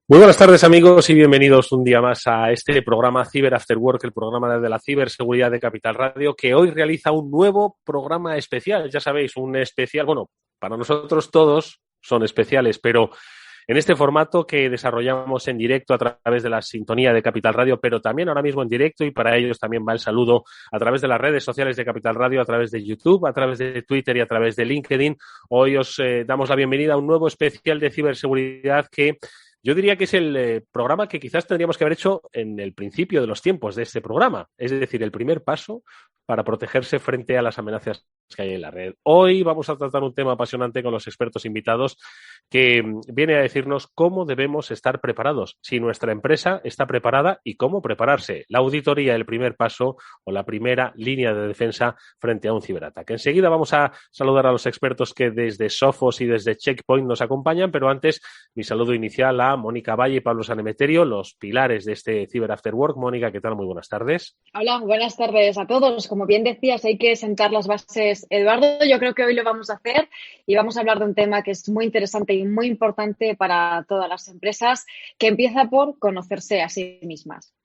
Muy buenas tardes, amigos, y bienvenidos un día más a este programa Cyber After Work, el programa de la ciberseguridad de Capital Radio, que hoy realiza un nuevo programa especial. Ya sabéis, un especial, bueno, para nosotros todos son especiales, pero en este formato que desarrollamos en directo a través de la sintonía de Capital Radio, pero también ahora mismo en directo, y para ellos también va el saludo a través de las redes sociales de Capital Radio, a través de YouTube, a través de Twitter y a través de LinkedIn. Hoy os damos la bienvenida a un nuevo especial de ciberseguridad que yo diría que es el programa que quizás tendríamos que haber hecho en el principio de los tiempos de este programa, es decir, el primer paso para protegerse frente a las amenazas que hay en la red. Hoy vamos a tratar un tema apasionante con los expertos invitados que viene a decirnos cómo debemos estar preparados, si nuestra empresa está preparada y cómo prepararse. La auditoría, el primer paso o la primera línea de defensa frente a un ciberataque. Enseguida vamos a saludar a los expertos que desde Sophos y desde Checkpoint nos acompañan, pero antes mi saludo inicial a Mónica Valle y Pablo Sanemeterio, los pilares de este Cyber After Work. Mónica, ¿qué tal? Muy buenas tardes. Hola, buenas tardes a todos. Como bien decías, hay que sentar las bases, Eduardo. Yo creo que hoy lo vamos a hacer y vamos a hablar de un tema que es muy interesante y muy importante para todas las empresas, que empieza por conocerse a sí mismas.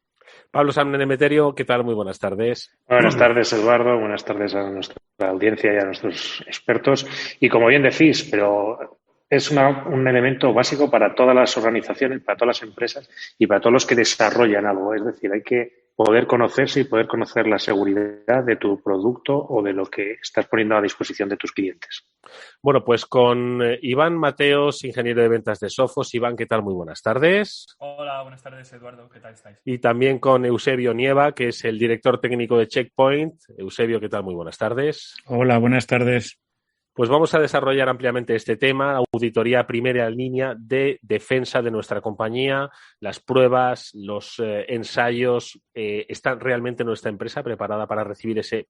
Pablo Sanemeterio, ¿qué tal? Muy buenas tardes. Buenas tardes, Eduardo. Buenas tardes a nuestra audiencia y a nuestros expertos. Y como bien decís, pero es un elemento básico para todas las organizaciones, para todas las empresas y para todos los que desarrollan algo. Es decir, hay que poder conocerse y poder conocer la seguridad de tu producto o de lo que estás poniendo a disposición de tus clientes. Bueno, pues con Iván Mateos, ingeniero de ventas de Sophos. Iván, ¿qué tal? Muy buenas tardes. Hola, buenas tardes, Eduardo. ¿Qué tal estáis? Y también con Eusebio Nieva, que es el director técnico de Checkpoint. Eusebio, ¿qué tal? Muy buenas tardes. Hola, buenas tardes. Pues vamos a desarrollar ampliamente este tema, auditoría primera línea de defensa de nuestra compañía, las pruebas, los ensayos. ¿Está realmente nuestra empresa preparada para recibir ese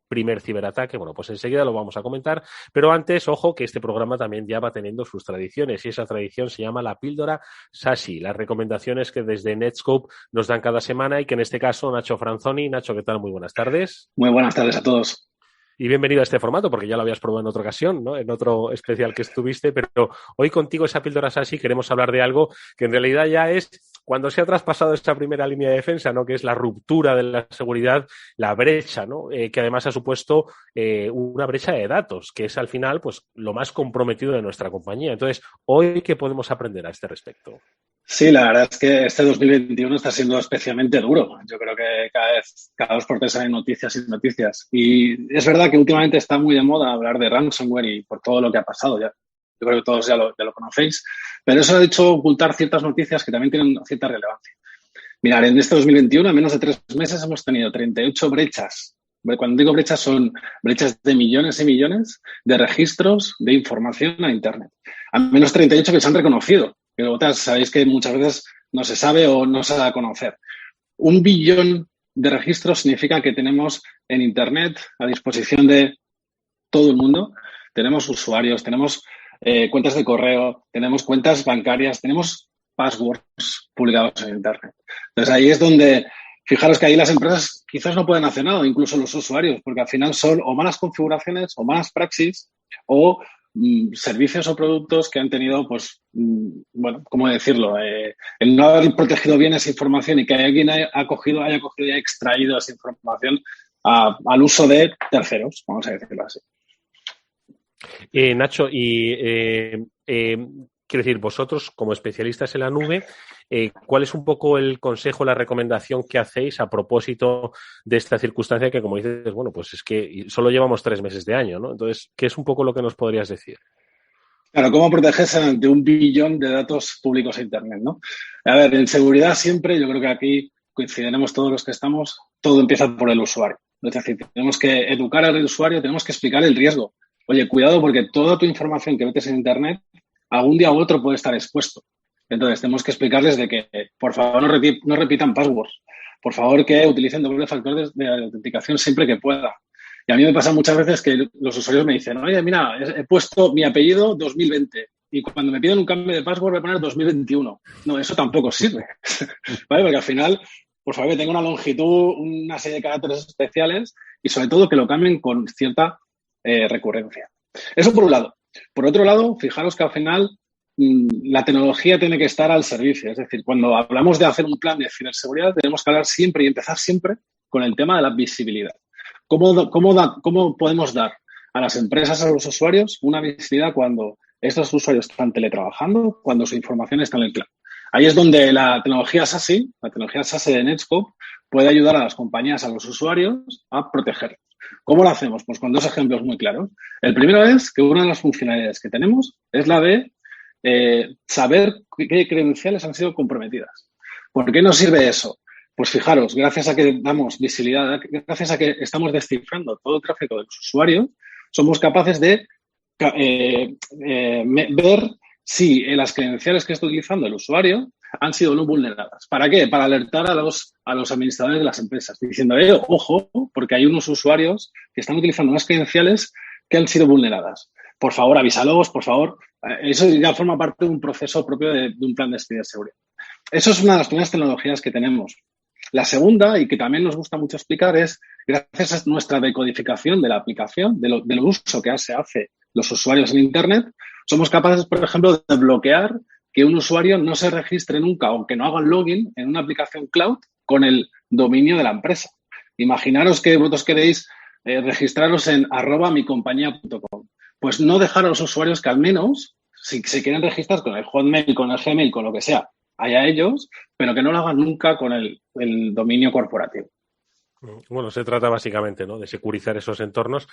primer ciberataque? Bueno, pues enseguida lo vamos a comentar, pero antes, ojo, que este programa también ya va teniendo sus tradiciones y esa tradición se llama la píldora SASI, las recomendaciones que desde Netscope nos dan cada semana y que en este caso Nacho Franzoni. Nacho, ¿qué tal? Muy buenas tardes. Muy buenas tardes a todos. Y bienvenido a este formato, porque ya lo habías probado en otra ocasión, ¿no? En otro especial que estuviste, pero hoy contigo, esa píldora SASI, queremos hablar de algo que en realidad ya es cuando se ha traspasado esta primera línea de defensa, ¿no? Que es la ruptura de la seguridad, la brecha, ¿no? Que además ha supuesto una brecha de datos, que es al final, pues, lo más comprometido de nuestra compañía. Entonces, ¿hoy qué podemos aprender a este respecto? Sí, la verdad es que este 2021 está siendo especialmente duro. Yo creo que cada 2 por 3 hay noticias y noticias. Y es verdad que últimamente está muy de moda hablar de ransomware y por todo lo que ha pasado. Yo creo que todos ya lo conocéis. Pero eso ha hecho ocultar ciertas noticias que también tienen cierta relevancia. Mirad, en este 2021, en menos de 3 meses, hemos tenido 38 brechas. Cuando digo brechas, son brechas de millones y millones de registros de información a Internet. Al menos 38 que se han reconocido. Pero otras sabéis que muchas veces no se sabe o no se da a conocer. 1 billón de registros significa que tenemos en Internet a disposición de todo el mundo. Tenemos usuarios, tenemos cuentas de correo, tenemos cuentas bancarias, tenemos passwords publicados en Internet. Entonces ahí es donde, fijaros que ahí las empresas quizás no pueden hacer nada, incluso los usuarios, porque al final son o malas configuraciones o malas praxis o servicios o productos que han tenido, pues, bueno, ¿cómo decirlo? El no haber protegido bien esa información y que alguien haya cogido y haya extraído esa información al uso de terceros, vamos a decirlo así. Nacho, quiero decir, vosotros como especialistas en la nube, ¿cuál es un poco el consejo, la recomendación que hacéis a propósito de esta circunstancia que, como dices, bueno, pues es que solo llevamos 3 meses de año, ¿no? Entonces, ¿qué es un poco lo que nos podrías decir? Claro, ¿cómo protegerse ante 1 billón de datos públicos a Internet, ¿no? A ver, en seguridad siempre, yo creo que aquí coincidiremos todos los que estamos, todo empieza por el usuario. Es decir, tenemos que educar al usuario, tenemos que explicar el riesgo. Oye, cuidado porque toda tu información que metes en Internet algún día u otro puede estar expuesto. Entonces, tenemos que explicarles de que, por favor, no repitan passwords. Por favor, que utilicen doble factor de autenticación siempre que puedan. Y a mí me pasa muchas veces que los usuarios me dicen, oye, mira, he puesto mi apellido 2020 y cuando me piden un cambio de password voy a poner 2021. No, eso tampoco sirve. ¿Vale? Porque al final, por favor, que tenga una longitud, una serie de caracteres especiales y sobre todo que lo cambien con cierta recurrencia. Eso por un lado. Por otro lado, fijaros que al final la tecnología tiene que estar al servicio. Es decir, cuando hablamos de hacer un plan de ciberseguridad, tenemos que hablar siempre y empezar siempre con el tema de la visibilidad. ¿Cómo podemos dar a las empresas, a los usuarios, una visibilidad cuando estos usuarios están teletrabajando, cuando su información está en el cloud? Ahí es donde la tecnología SASE de Netskope, puede ayudar a las compañías, a los usuarios, a protegerlos. ¿Cómo lo hacemos? Pues con dos ejemplos muy claros. El primero es que una de las funcionalidades que tenemos es la de saber qué credenciales han sido comprometidas. ¿Por qué nos sirve eso? Pues fijaros, gracias a que damos visibilidad, gracias a que estamos descifrando todo el tráfico de los usuarios, somos capaces de ver si las credenciales que está utilizando el usuario han sido no vulneradas. ¿Para qué? Para alertar a los administradores de las empresas, diciendo, ojo, porque hay unos usuarios que están utilizando unas credenciales que han sido vulneradas. Por favor, avísalos, por favor. Eso ya forma parte de un proceso propio de un plan de ciberseguridad. Eso es una de las primeras tecnologías que tenemos. La segunda, y que también nos gusta mucho explicar, es gracias a nuestra decodificación de la aplicación, del uso que se hace los usuarios en Internet, somos capaces, por ejemplo, de bloquear que un usuario no se registre nunca o que no haga un login en una aplicación cloud con el dominio de la empresa. Imaginaros que vosotros queréis registraros en @micompañía.com. Pues no dejar a los usuarios que al menos, si se quieren registrar con el Hotmail, con el Gmail, con lo que sea, allá ellos, pero que no lo hagan nunca con el dominio corporativo. Bueno, se trata básicamente, ¿no?, de securizar esos entornos.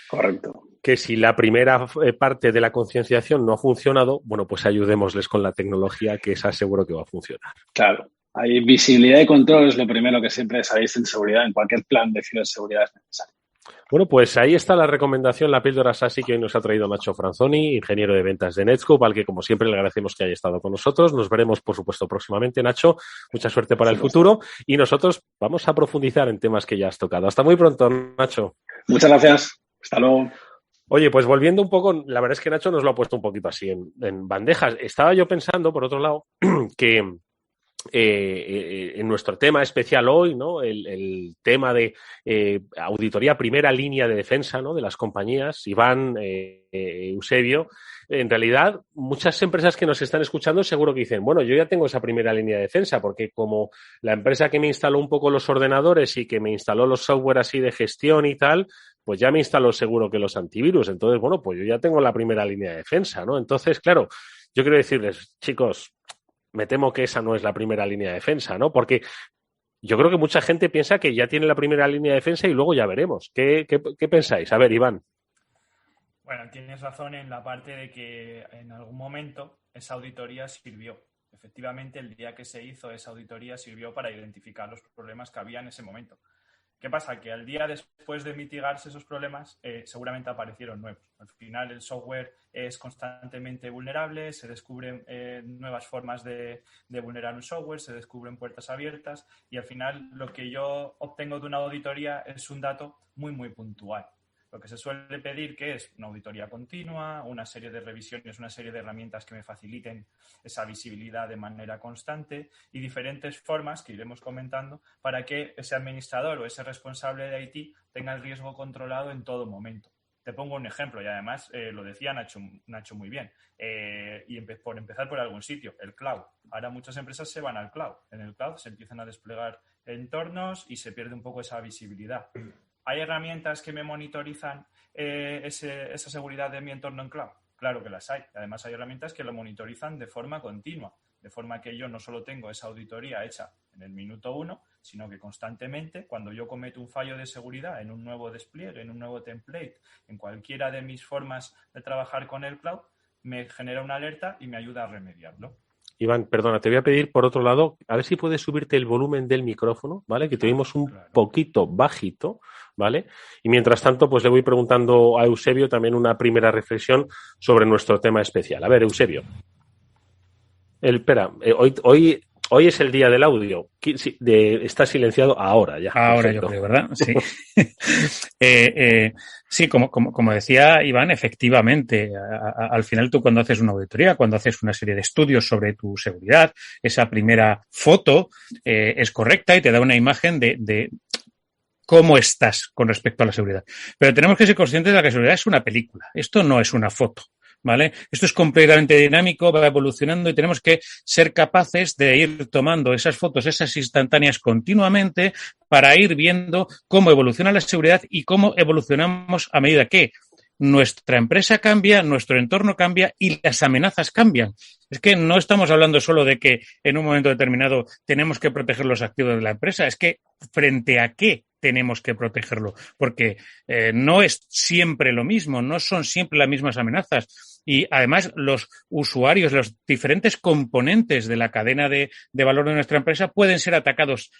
Correcto. Que si la primera parte de la concienciación no ha funcionado, bueno, pues ayudémosles con la tecnología, que esa seguro que va a funcionar. Claro. Hay visibilidad y control, es lo primero que siempre sabéis en seguridad, en cualquier plan de ciberseguridad es necesario. Bueno, pues ahí está la recomendación, la píldora SASE que hoy nos ha traído Nacho Franzoni, ingeniero de ventas de Netskope, al que como siempre le agradecemos que haya estado con nosotros. Nos veremos, por supuesto, próximamente, Nacho. Mucha suerte para el futuro y nosotros vamos a profundizar en temas que ya has tocado. Hasta muy pronto, Nacho. Muchas gracias. Hasta luego. Oye, pues volviendo un poco, la verdad es que Nacho nos lo ha puesto un poquito así en bandejas. Estaba yo pensando, por otro lado, que en nuestro tema especial hoy, ¿no?, el tema de auditoría primera línea de defensa, ¿no?, de las compañías, Iván, Eusebio, en realidad muchas empresas que nos están escuchando seguro que dicen, bueno, yo ya tengo esa primera línea de defensa porque como la empresa que me instaló un poco los ordenadores y que me instaló los software así de gestión y tal, pues ya me instaló seguro que los antivirus. Entonces, bueno, pues yo ya tengo la primera línea de defensa, ¿no? Entonces, claro, yo quiero decirles, chicos, me temo que esa no es la primera línea de defensa, ¿no? Porque yo creo que mucha gente piensa que ya tiene la primera línea de defensa y luego ya veremos. ¿Qué pensáis? A ver, Iván. Bueno, tienes razón en la parte de que en algún momento esa auditoría sirvió. Efectivamente, el día que se hizo esa auditoría sirvió para identificar los problemas que había en ese momento. ¿Qué pasa? Que al día después de mitigarse esos problemas, seguramente aparecieron nuevos. Al final, el software es constantemente vulnerable, se descubren nuevas formas de vulnerar un software, se descubren puertas abiertas y al final lo que yo obtengo de una auditoría es un dato muy, muy puntual. Lo que se suele pedir que es una auditoría continua, una serie de revisiones, una serie de herramientas que me faciliten esa visibilidad de manera constante y diferentes formas que iremos comentando para que ese administrador o ese responsable de IT tenga el riesgo controlado en todo momento. Te pongo un ejemplo y además lo decía Nacho muy bien. Por empezar por algún sitio, el cloud. Ahora muchas empresas se van al cloud. En el cloud se empiezan a desplegar entornos y se pierde un poco esa visibilidad. ¿Hay herramientas que me monitorizan esa seguridad de mi entorno en cloud? Claro que las hay. Además, hay herramientas que lo monitorizan de forma continua, de forma que yo no solo tengo esa auditoría hecha en el minuto 1, sino que constantemente, cuando yo cometo un fallo de seguridad en un nuevo despliegue, en un nuevo template, en cualquiera de mis formas de trabajar con el cloud, me genera una alerta y me ayuda a remediarlo. Iván, perdona, te voy a pedir, por otro lado, a ver si puedes subirte el volumen del micrófono, ¿vale? Que te oímos un poquito bajito, ¿vale? Y mientras tanto, pues le voy preguntando a Eusebio también una primera reflexión sobre nuestro tema especial. A ver, Eusebio. Espera, hoy es el día del audio. Está silenciado ahora ya. Ahora perfecto. Yo creo, ¿verdad? Sí. Sí, como decía Iván, efectivamente, al final tú cuando haces una auditoría, cuando haces una serie de estudios sobre tu seguridad, esa primera foto es correcta y te da una imagen de cómo estás con respecto a la seguridad. Pero tenemos que ser conscientes de que la seguridad es una película. Esto no es una foto. ¿vale? Esto es completamente dinámico, va evolucionando y tenemos que ser capaces de ir tomando esas fotos, esas instantáneas continuamente para ir viendo cómo evoluciona la seguridad y cómo evolucionamos a medida que nuestra empresa cambia, nuestro entorno cambia y las amenazas cambian. Es que no estamos hablando solo de que en un momento determinado tenemos que proteger los activos de la empresa, es que frente a qué tenemos que protegerlo, porque no es siempre lo mismo, no son siempre las mismas amenazas. Y además los usuarios, los diferentes componentes de la cadena de valor de nuestra empresa pueden ser atacados.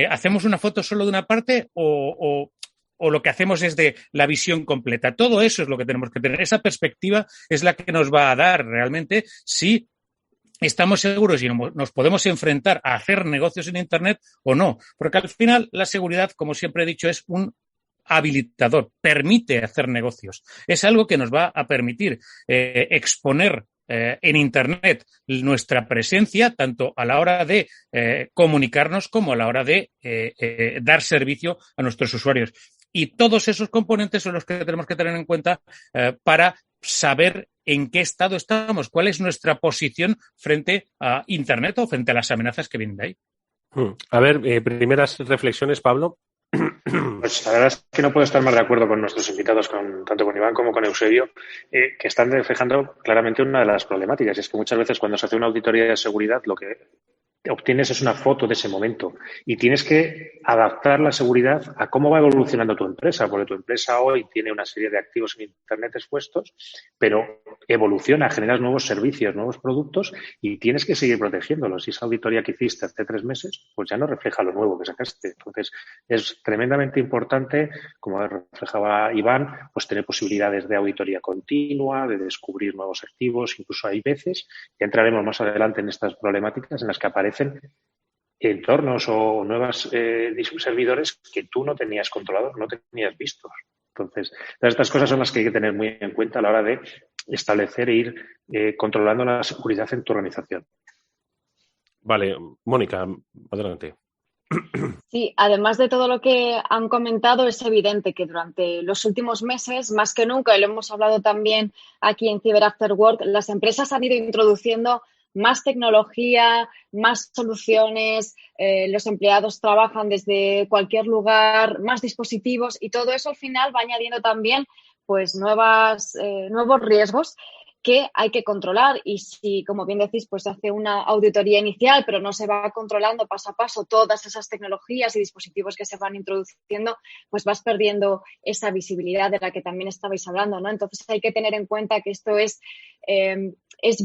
¿Hacemos una foto solo de una parte o lo que hacemos es de la visión completa? Todo eso es lo que tenemos que tener. Esa perspectiva es la que nos va a dar realmente si estamos seguros y nos podemos enfrentar a hacer negocios en Internet o no. Porque al final la seguridad, como siempre he dicho, es un habilitador, permite hacer negocios. Es algo que nos va a permitir exponer en Internet nuestra presencia, tanto a la hora de comunicarnos como a la hora de dar servicio a nuestros usuarios. Y todos esos componentes son los que tenemos que tener en cuenta para saber en qué estado estamos, cuál es nuestra posición frente a Internet o frente a las amenazas que vienen de ahí. A ver, primeras reflexiones, Pablo. Pues la verdad es que no puedo estar más de acuerdo con nuestros invitados, tanto con Iván como con Eusebio, que están reflejando claramente una de las problemáticas. Y es que muchas veces cuando se hace una auditoría de seguridad, lo que obtienes es una foto de ese momento y tienes que adaptar la seguridad a cómo va evolucionando tu empresa, porque tu empresa hoy tiene una serie de activos en Internet expuestos, pero evoluciona, generas nuevos servicios, nuevos productos y tienes que seguir protegiéndolos. Y esa auditoría que hiciste hace 3 meses, pues ya no refleja lo nuevo que sacaste. Entonces, es tremendamente importante, como reflejaba Iván, pues tener posibilidades de auditoría continua, de descubrir nuevos activos. Incluso hay veces, ya entraremos más adelante en estas problemáticas en las que aparecen entornos o nuevos servidores que tú no tenías controlados, no tenías vistos. Entonces, todas estas cosas son las que hay que tener muy en cuenta a la hora de establecer e ir controlando la seguridad en tu organización. Vale, Mónica, adelante. Sí, además de todo lo que han comentado, es evidente que durante los últimos meses, más que nunca, y lo hemos hablado también aquí en Cyber After Work, las empresas han ido introduciendo más tecnología, más soluciones, los empleados trabajan desde cualquier lugar, más dispositivos y todo eso al final va añadiendo también pues nuevos riesgos que hay que controlar y si, como bien decís, pues se hace una auditoría inicial, pero no se va controlando paso a paso todas esas tecnologías y dispositivos que se van introduciendo, pues vas perdiendo esa visibilidad de la que también estabais hablando, ¿no? Entonces hay que tener en cuenta que esto es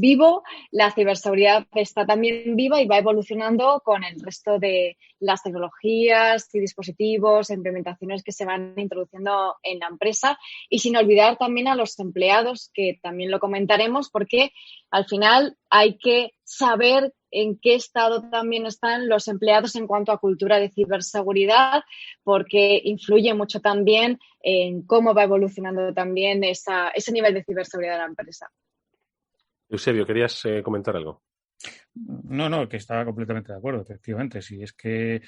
vivo, la ciberseguridad está también viva y va evolucionando con el resto de las tecnologías y dispositivos, implementaciones que se van introduciendo en la empresa y sin olvidar también a los empleados, que también lo comentaremos, porque al final hay que saber en qué estado también están los empleados en cuanto a cultura de ciberseguridad, porque influye mucho también en cómo va evolucionando también ese nivel de ciberseguridad de la empresa. Eusebio, ¿querías comentar algo? No, que estaba completamente de acuerdo, efectivamente. Si es que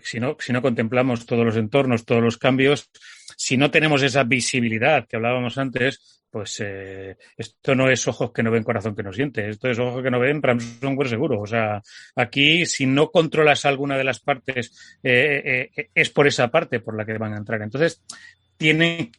si no contemplamos todos los entornos, todos los cambios, si no tenemos esa visibilidad que hablábamos antes, pues esto no es ojos que no ven, corazón que no siente. Esto es ojos que no ven, ransomware seguro. O sea, aquí si no controlas alguna de las partes, es por esa parte por la que van a entrar. Entonces,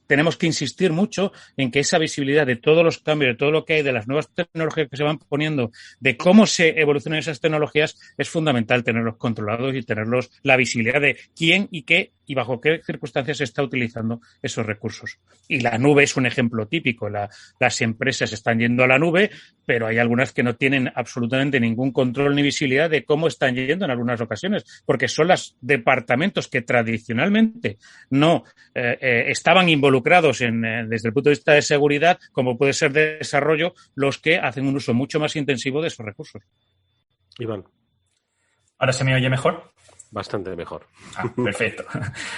tenemos que insistir mucho en que esa visibilidad de todos los cambios, de todo lo que hay, de las nuevas tecnologías que se van poniendo, de cómo se evolucionan esas tecnologías, es fundamental tenerlos controlados y tenerlos la visibilidad de quién y qué y bajo qué circunstancias se está utilizando esos recursos. Y la nube es un ejemplo típico. Las empresas están yendo a la nube, pero hay algunas que no tienen absolutamente ningún control ni visibilidad de cómo están yendo en algunas ocasiones, porque son los departamentos que tradicionalmente no estaban involucrados desde el punto de vista de seguridad, como puede ser de desarrollo, los que hacen un uso mucho más intensivo de esos recursos. Iván. ¿Ahora se me oye mejor? Bastante mejor. Perfecto.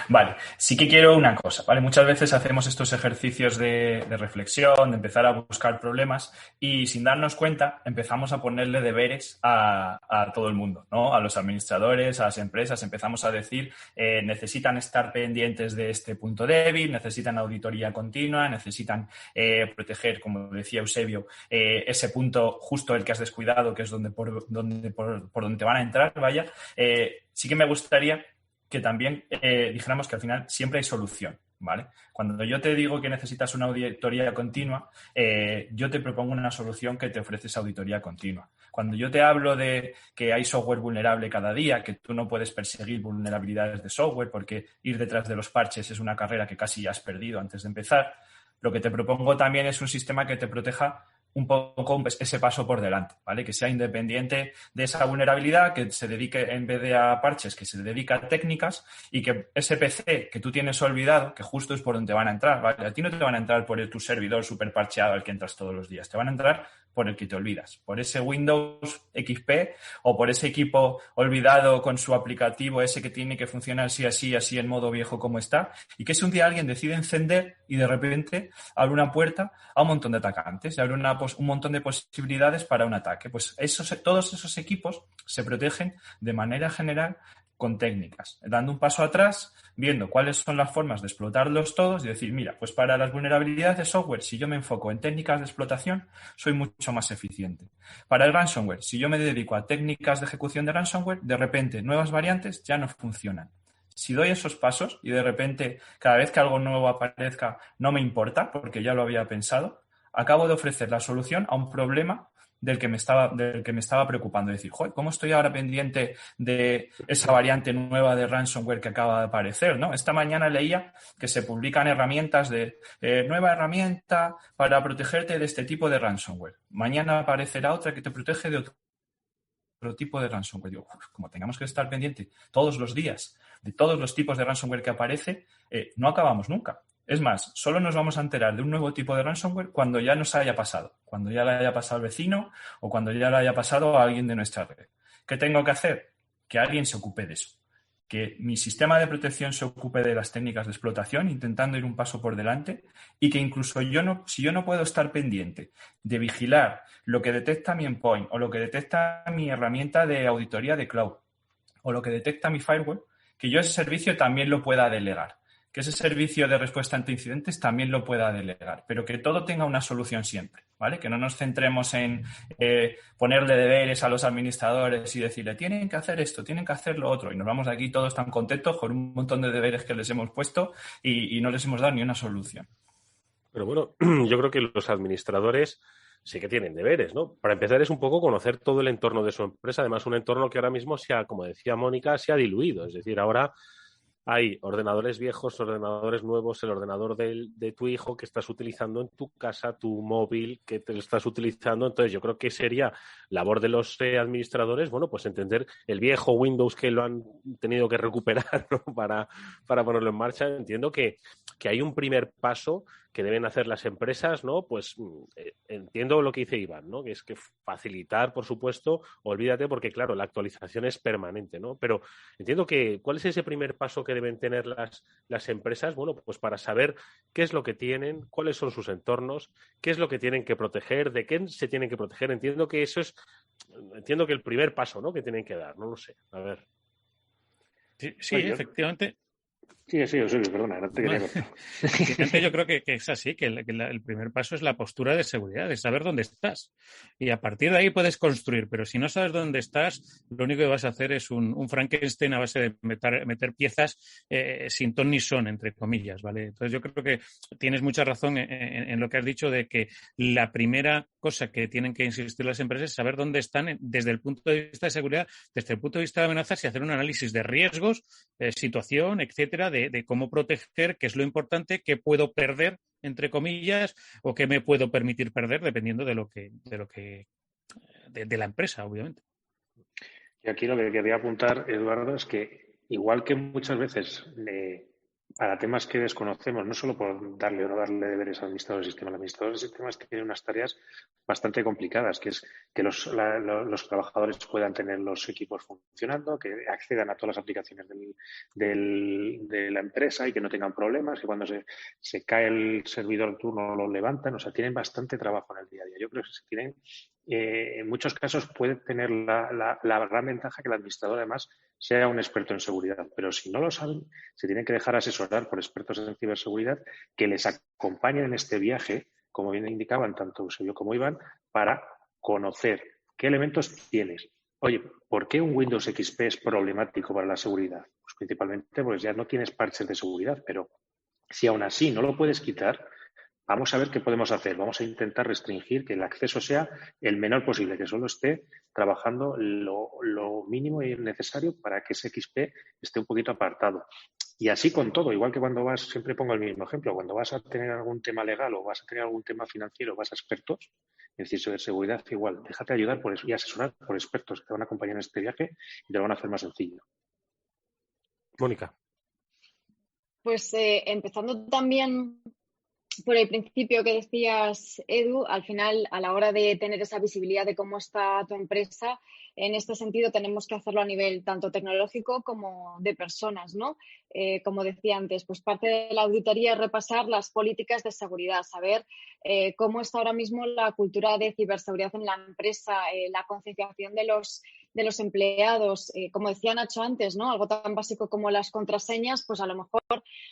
Vale, sí que quiero una cosa, ¿vale? Muchas veces hacemos estos ejercicios de reflexión, de empezar a buscar problemas y sin darnos cuenta empezamos a ponerle deberes a todo el mundo, ¿no? A los administradores, a las empresas, empezamos a decir necesitan estar pendientes de este punto débil, necesitan auditoría continua, necesitan proteger, como decía Eusebio, ese punto justo el que has descuidado, que es por donde te van a entrar, vaya. Sí que me gustaría que también dijéramos que al final siempre hay solución, ¿vale? Cuando yo te digo que necesitas una auditoría continua, yo te propongo una solución que te ofrece esa auditoría continua. Cuando yo te hablo de que hay software vulnerable cada día, que tú no puedes perseguir vulnerabilidades de software porque ir detrás de los parches es una carrera que casi ya has perdido antes de empezar, lo que te propongo también es un sistema que te proteja un poco ese paso por delante, ¿vale? Que sea independiente de esa vulnerabilidad, que se dedique, en vez de a parches, que se dedique a técnicas y que ese PC que tú tienes olvidado, que justo es por donde van a entrar, ¿vale? A ti no te van a entrar por tu servidor súper parcheado al que entras todos los días, te van a entrar por el que te olvidas, por ese Windows XP o por ese equipo olvidado con su aplicativo ese que tiene que funcionar así en modo viejo como está, y que si un día alguien decide encender y de repente abre una puerta a un montón de atacantes, y abre un montón de posibilidades para un ataque. Pues todos esos equipos se protegen de manera general con técnicas, dando un paso atrás, viendo cuáles son las formas de explotarlos todos y decir, mira, pues para las vulnerabilidades de software, si yo me enfoco en técnicas de explotación, soy mucho más eficiente. Para el ransomware, si yo me dedico a técnicas de ejecución de ransomware, de repente nuevas variantes ya no funcionan. Si doy esos pasos y de repente cada vez que algo nuevo aparezca no me importa porque ya lo había pensado, acabo de ofrecer la solución a un problema del que me estaba preocupando. Es decir, joder, ¿cómo estoy ahora pendiente de esa variante nueva de ransomware que acaba de aparecer, ¿no? Esta mañana leía que se publican herramientas de nueva herramienta para protegerte de este tipo de ransomware. Mañana aparecerá otra que te protege de otro tipo de ransomware. Digo, como tengamos que estar pendiente todos los días de todos los tipos de ransomware que aparece, no acabamos nunca. Es más, solo nos vamos a enterar de un nuevo tipo de ransomware cuando ya nos haya pasado, cuando ya le haya pasado al vecino o cuando ya le haya pasado a alguien de nuestra red. ¿Qué tengo que hacer? Que alguien se ocupe de eso. Que mi sistema de protección se ocupe de las técnicas de explotación, intentando ir un paso por delante, y que incluso si yo no puedo estar pendiente de vigilar lo que detecta mi endpoint o lo que detecta mi herramienta de auditoría de cloud o lo que detecta mi firewall, que yo ese servicio también lo pueda delegar. Que ese servicio de respuesta ante incidentes también lo pueda delegar, pero que todo tenga una solución siempre, ¿vale? Que no nos centremos en ponerle deberes a los administradores y decirle, tienen que hacer esto, tienen que hacer lo otro, y nos vamos de aquí todos tan contentos con un montón de deberes que les hemos puesto y no les hemos dado ni una solución. Pero bueno, yo creo que los administradores sí que tienen deberes, ¿no? Para empezar es un poco conocer todo el entorno de su empresa, además un entorno que ahora mismo como decía Mónica, se ha diluido, es decir, ahora hay ordenadores viejos, ordenadores nuevos, el ordenador de tu hijo que estás utilizando en tu casa, tu móvil que te lo estás utilizando. Entonces, yo creo que sería labor de los administradores, bueno, pues entender el viejo Windows que lo han tenido que recuperar, ¿no? para ponerlo en marcha. Entiendo que hay un primer paso que deben hacer las empresas, ¿no? Pues entiendo lo que dice Iván, ¿no? Que es que facilitar, por supuesto, olvídate porque, claro, la actualización es permanente, ¿no? Pero entiendo que, ¿cuál es ese primer paso que deben tener las empresas? Bueno, pues para saber qué es lo que tienen, cuáles son sus entornos, qué es lo que tienen que proteger, de qué se tienen que proteger. Entiendo que el primer paso, ¿no? Que tienen que dar, no lo sé. A ver. Sí, efectivamente. Sí, Eusebio, perdona, no te quería cortar. Yo creo que es así, que el primer paso es la postura de seguridad, de saber dónde estás. Y a partir de ahí puedes construir, pero si no sabes dónde estás, lo único que vas a hacer es un Frankenstein a base de meter piezas sin ton ni son, entre comillas, ¿vale? Entonces yo creo que tienes mucha razón en lo que has dicho de que la primera cosa que tienen que insistir las empresas es saber dónde están desde el punto de vista de seguridad, desde el punto de vista de amenazas y hacer un análisis de riesgos, situación, etcétera, de cómo proteger, qué es lo importante, qué puedo perder, entre comillas, o qué me puedo permitir perder, dependiendo de la empresa, obviamente. Y aquí lo que quería apuntar, Eduardo, es que igual que muchas veces para temas que desconocemos, no solo por darle o no darle deberes al administrador del sistema. El administrador de sistemas tiene unas tareas bastante complicadas, que es que los trabajadores puedan tener los equipos funcionando, que accedan a todas las aplicaciones de la empresa y que no tengan problemas, que cuando se cae el servidor en turno lo levantan. O sea, tienen bastante trabajo en el día a día. Yo creo que se tienen, en muchos casos puede tener la gran ventaja que el administrador además sea un experto en seguridad, pero si no lo saben, se tienen que dejar asesorar por expertos en ciberseguridad que les acompañen en este viaje, como bien indicaban tanto Eusebio como Iván, para conocer qué elementos tienes. Oye, ¿por qué un Windows XP es problemático para la seguridad? Pues principalmente porque ya no tienes parches de seguridad, pero si aún así no lo puedes quitar, vamos a ver qué podemos hacer. Vamos a intentar restringir que el acceso sea el menor posible, que solo esté trabajando lo mínimo y necesario para que ese XP esté un poquito apartado. Y así con todo, igual que cuando vas, siempre pongo el mismo ejemplo, cuando vas a tener algún tema legal o vas a tener algún tema financiero, vas a expertos, en ciberseguridad igual, déjate ayudar y asesorar por expertos que te van a acompañar en este viaje y te lo van a hacer más sencillo. Mónica. Pues empezando también por el principio que decías, Edu, al final, a la hora de tener esa visibilidad de cómo está tu empresa, en este sentido tenemos que hacerlo a nivel tanto tecnológico como de personas, ¿no? Como decía antes, pues parte de la auditoría es repasar las políticas de seguridad, saber cómo está ahora mismo la cultura de ciberseguridad en la empresa, la concienciación de los empleados, como decía Nacho antes, ¿no? Algo tan básico como las contraseñas, pues a lo mejor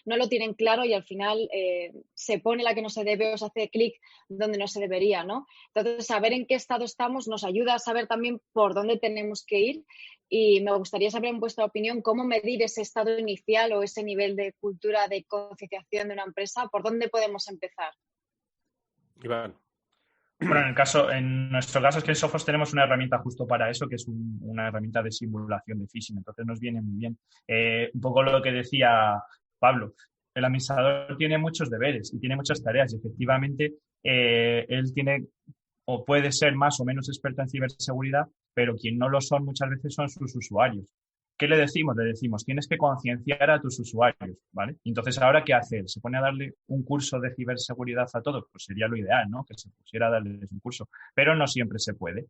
no lo tienen claro y al final se pone la que no se debe o se hace clic donde no se debería, ¿no? Entonces, saber en qué estado estamos nos ayuda a saber también por dónde tenemos que ir y me gustaría saber en vuestra opinión cómo medir ese estado inicial o ese nivel de cultura de concienciación de una empresa, por dónde podemos empezar. Iván. Bueno, en nuestro caso es que en Sophos tenemos una herramienta justo para eso, que es una herramienta de simulación de phishing. Entonces nos viene muy bien. Un poco lo que decía Pablo, el administrador tiene muchos deberes y tiene muchas tareas y efectivamente él tiene o puede ser más o menos experto en ciberseguridad, pero quien no lo son muchas veces son sus usuarios. ¿Qué le decimos? Le decimos, tienes que concienciar a tus usuarios, ¿vale? Entonces, ¿ahora qué hacer? ¿Se pone a darle un curso de ciberseguridad a todos? Pues sería lo ideal, ¿no? Que se pusiera a darles un curso, pero no siempre se puede.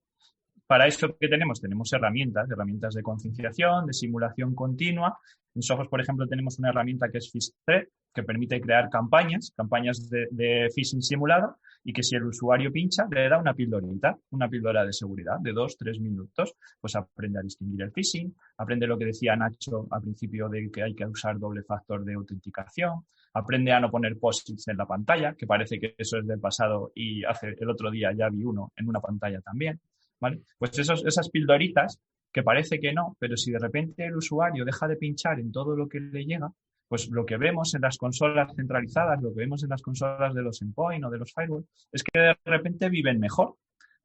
Para eso, ¿qué tenemos? Tenemos herramientas de concienciación, de simulación continua. En Sophos, por ejemplo, tenemos una herramienta que es PhishThreat, que permite crear campañas de phishing simulado y que si el usuario pincha, le da una píldora de seguridad de 2-3 minutos, pues aprende a distinguir el phishing, aprende lo que decía Nacho al principio de que hay que usar doble factor de autenticación, aprende a no poner post-its en la pantalla, que parece que eso es del pasado y el otro día ya vi uno en una pantalla también. ¿Vale? Pues esas pildoritas que parece que no, pero si de repente el usuario deja de pinchar en todo lo que le llega, pues lo que vemos en las consolas centralizadas, lo que vemos en las consolas de los endpoint o de los firewall, es que de repente viven mejor.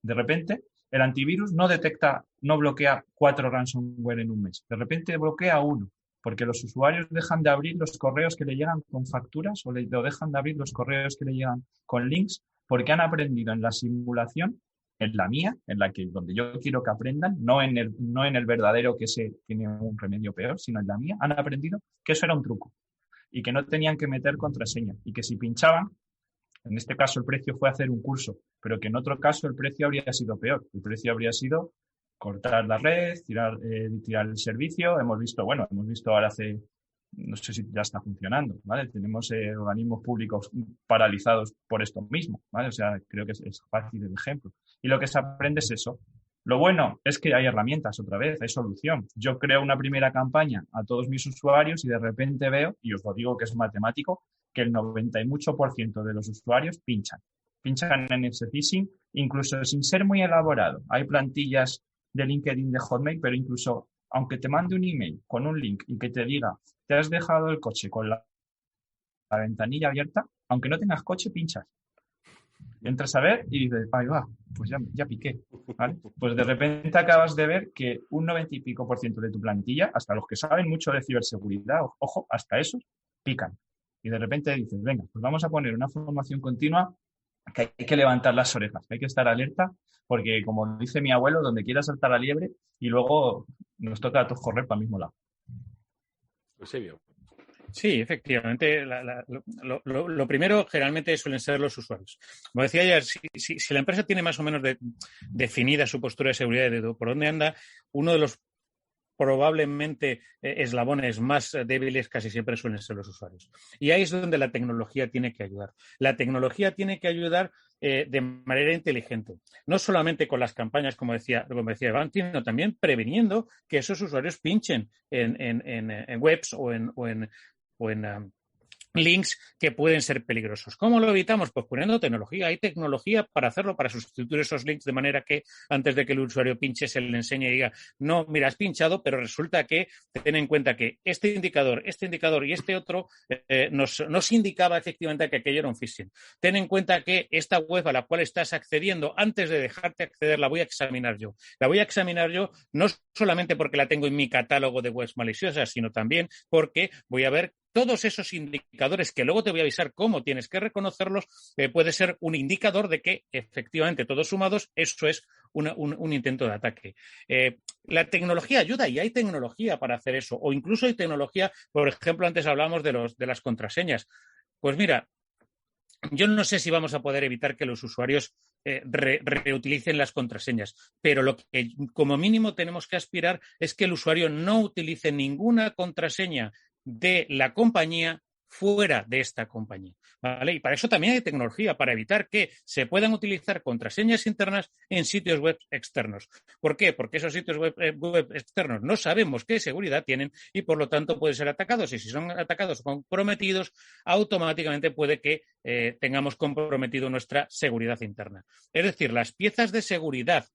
De repente el antivirus no bloquea 4 ransomware en un mes. De repente bloquea 1, porque los usuarios dejan de abrir los correos que le llegan con facturas o dejan de abrir los correos que le llegan con links, porque han aprendido en la simulación, en la mía, donde yo quiero que aprendan, no en el verdadero que se tiene un remedio peor, sino en la mía, han aprendido que eso era un truco y que no tenían que meter contraseña y que si pinchaban, en este caso el precio fue hacer un curso, pero que en otro caso el precio habría sido peor. El precio habría sido cortar la red, tirar el servicio. Hemos visto ahora no sé si ya está funcionando, ¿vale? Tenemos organismos públicos paralizados por esto mismo, ¿vale? O sea, creo que es fácil el ejemplo. Y lo que se aprende es eso. Lo bueno es que hay herramientas otra vez, hay solución. Yo creo una primera campaña a todos mis usuarios y de repente veo, y os lo digo que es matemático, que el 90 y mucho % de los usuarios pinchan en ese phishing, incluso sin ser muy elaborado. Hay plantillas de LinkedIn, de Hotmail, pero incluso aunque te mande un email con un link y que te diga, te has dejado el coche con la ventanilla abierta, aunque no tengas coche, pinchas. Entras a ver y dices, ahí va, pues ya piqué, ¿vale? Pues de repente acabas de ver que un 90 y pico % de tu plantilla, hasta los que saben mucho de ciberseguridad, ojo, hasta esos, pican. Y de repente dices, venga, pues vamos a poner una formación continua que hay que levantar las orejas, hay que estar alerta, porque como dice mi abuelo, donde quiera saltar la liebre y luego nos toca a todos correr para el mismo lado. Eusebio. Sí, efectivamente. Lo primero generalmente suelen ser los usuarios. Como decía ayer, si la empresa tiene más o menos definida su postura de seguridad y de por dónde anda, uno de los probablemente eslabones más débiles casi siempre suelen ser los usuarios. Y ahí es donde la tecnología tiene que ayudar. La tecnología tiene que ayudar de manera inteligente, no solamente con las campañas, como decía Iván, sino también previniendo que esos usuarios pinchen en webs o en links que pueden ser peligrosos. ¿Cómo lo evitamos? Pues poniendo tecnología. Hay tecnología para hacerlo, para sustituir esos links de manera que antes de que el usuario pinche se le enseñe y diga, no, mira, has pinchado, pero resulta que ten en cuenta que este indicador y este otro nos indicaba efectivamente que aquello era un phishing. Ten en cuenta que esta web a la cual estás accediendo, antes de dejarte acceder, la voy a examinar yo. La voy a examinar yo no solamente porque la tengo en mi catálogo de webs maliciosas, sino también porque voy a ver todos esos indicadores que luego te voy a avisar cómo tienes que reconocerlos, puede ser un indicador de que efectivamente todos sumados eso es un intento de ataque. La tecnología ayuda y hay tecnología para hacer eso, o incluso hay tecnología, por ejemplo, antes hablábamos de las contraseñas. Pues mira, yo no sé si vamos a poder evitar que los usuarios reutilicen las contraseñas, pero lo que como mínimo tenemos que aspirar es que el usuario no utilice ninguna contraseña de la compañía fuera de esta compañía, ¿vale? Y para eso también hay tecnología, para evitar que se puedan utilizar contraseñas internas en sitios web externos. ¿Por qué? Porque esos sitios web externos no sabemos qué seguridad tienen y, por lo tanto, pueden ser atacados. Y si son atacados o comprometidos, automáticamente puede que tengamos comprometido nuestra seguridad interna. Es decir, las piezas de seguridad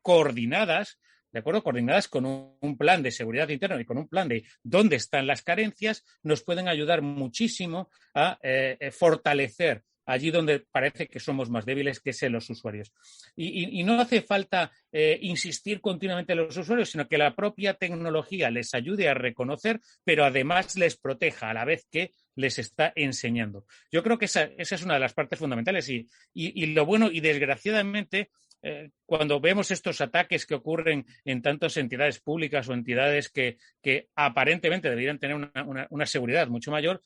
coordinadas, ¿de acuerdo? Coordinadas con un plan de seguridad interna y con un plan de dónde están las carencias, nos pueden ayudar muchísimo a fortalecer allí donde parece que somos más débiles, que es en los usuarios. Y no hace falta insistir continuamente en los usuarios, sino que la propia tecnología les ayude a reconocer, pero además les proteja a la vez que les está enseñando. Yo creo que esa es una de las partes fundamentales y lo bueno, y desgraciadamente, cuando vemos estos ataques que ocurren en tantas entidades públicas o entidades que aparentemente deberían tener una seguridad mucho mayor,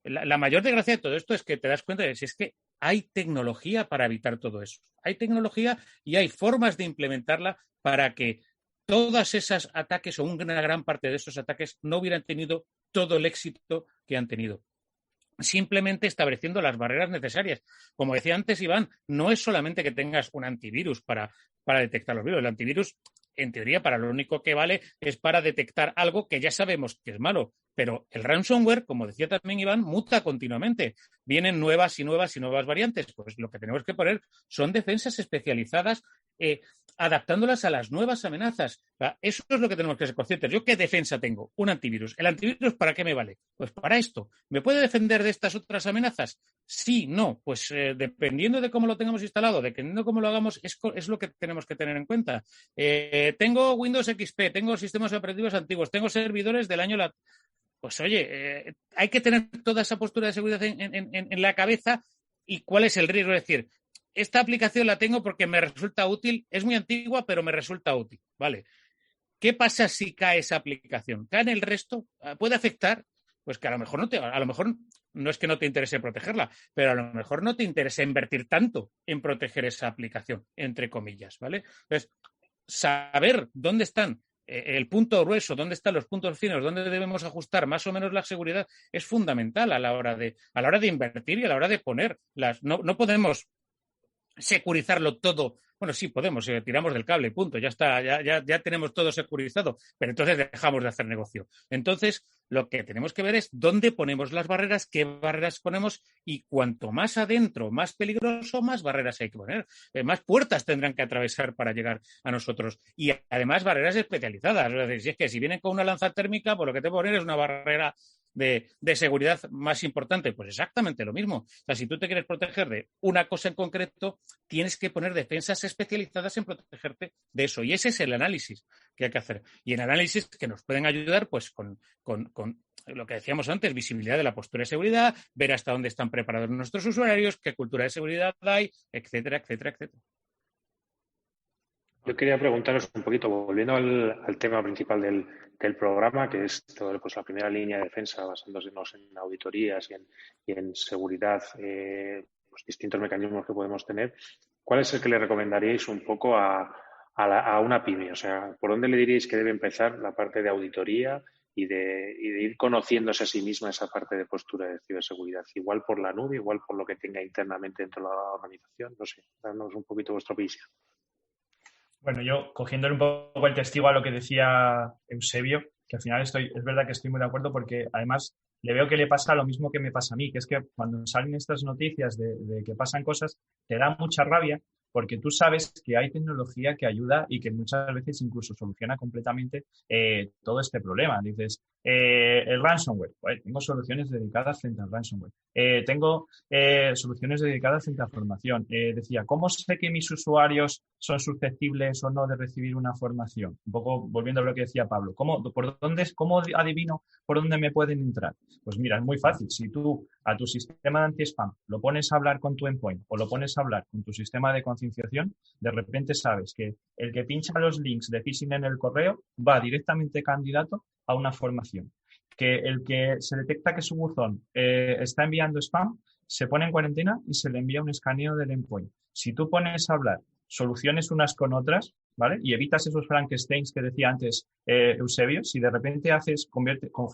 la mayor desgracia de todo esto es que te das cuenta de si es que hay tecnología para evitar todo eso. Hay tecnología y hay formas de implementarla para que todas esas ataques o una gran parte de esos ataques no hubieran tenido todo el éxito que han tenido. Simplemente estableciendo las barreras necesarias. Como decía antes Iván, no es solamente que tengas un antivirus para detectar los virus. El antivirus, en teoría, para lo único que vale es para detectar algo que ya sabemos que es malo. Pero el ransomware, como decía también Iván, muta continuamente. Vienen nuevas y nuevas y nuevas variantes. Pues lo que tenemos que poner son defensas especializadas adaptándolas a las nuevas amenazas. Eso es lo que tenemos que ser conscientes. ¿Yo qué defensa tengo? Un antivirus. ¿El antivirus para qué me vale? Pues para esto. ¿Me puede defender de estas otras amenazas? Sí, no. Pues dependiendo de cómo lo tengamos instalado, dependiendo de cómo lo hagamos, es lo que tenemos que tener en cuenta. Tengo Windows XP, tengo sistemas operativos antiguos, tengo servidores del año... Pues oye, hay que tener toda esa postura de seguridad en la cabeza y cuál es el riesgo. Es decir, esta aplicación la tengo porque me resulta útil, es muy antigua, pero me resulta útil, ¿vale? ¿Qué pasa si cae esa aplicación? ¿Cae en el resto? ¿Puede afectar? Pues que a lo mejor no es que no te interese protegerla, pero a lo mejor no te interesa invertir tanto en proteger esa aplicación, entre comillas, ¿vale? Entonces, saber dónde están el punto grueso, dónde están los puntos finos, dónde debemos ajustar más o menos la seguridad, es fundamental a la hora de invertir y a la hora de poner no podemos securizarlo todo. Bueno, sí podemos, tiramos del cable y punto, ya está, ya tenemos todo securizado, pero entonces dejamos de hacer negocio. Entonces, lo que tenemos que ver es dónde ponemos las barreras, qué barreras ponemos y cuanto más adentro, más peligroso, más barreras hay que poner. Más puertas tendrán que atravesar para llegar a nosotros. Y además barreras especializadas. Es decir, si es que si vienen con una lanza térmica, pues lo que te ponen es una barrera de seguridad más importante. Pues exactamente lo mismo. O sea, si tú te quieres proteger de una cosa en concreto, tienes que poner defensas especializadas en protegerte de eso. Y ese es el análisis que hay que hacer. Y en análisis que nos pueden ayudar, pues, con lo que decíamos antes, visibilidad de la postura de seguridad, ver hasta dónde están preparados nuestros usuarios, qué cultura de seguridad hay, etcétera, etcétera, etcétera. Yo quería preguntaros un poquito, volviendo al tema principal del programa, que es todo, pues, la primera línea de defensa, basándonos en auditorías y en seguridad, pues, distintos mecanismos que podemos tener. ¿Cuál es el que le recomendaríais un poco a una pyme? O sea, ¿por dónde le diríais que debe empezar la parte de auditoría y de ir conociéndose a sí misma esa parte de postura de ciberseguridad? Igual por la nube, igual por lo que tenga internamente dentro de la organización. No sé, danos un poquito vuestra visión. Bueno, yo cogiéndole un poco el testigo a lo que decía Eusebio, que al final es verdad que estoy muy de acuerdo, porque además le veo que le pasa lo mismo que me pasa a mí, que es que cuando salen estas noticias de que pasan cosas, te da mucha rabia, porque tú sabes que hay tecnología que ayuda y que muchas veces incluso soluciona completamente todo este problema. Dices, el ransomware, pues, tengo soluciones dedicadas frente al ransomware. Tengo soluciones dedicadas frente a formación. Decía, ¿cómo sé que mis usuarios son susceptibles o no de recibir una formación? Un poco volviendo a lo que decía Pablo. ¿Cómo adivino por dónde me pueden entrar? Pues mira, es muy fácil. Si tú a tu sistema de anti-spam lo pones a hablar con tu endpoint o lo pones a hablar con tu sistema de concienciación, de repente sabes que el que pincha los links de phishing en el correo va directamente candidato a una formación. Que el que se detecta que su buzón está enviando spam, se pone en cuarentena y se le envía un escaneo del endpoint. Si tú pones a hablar soluciones unas con otras, ¿vale? Y evitas esos Frankensteins que decía antes Eusebio, si de repente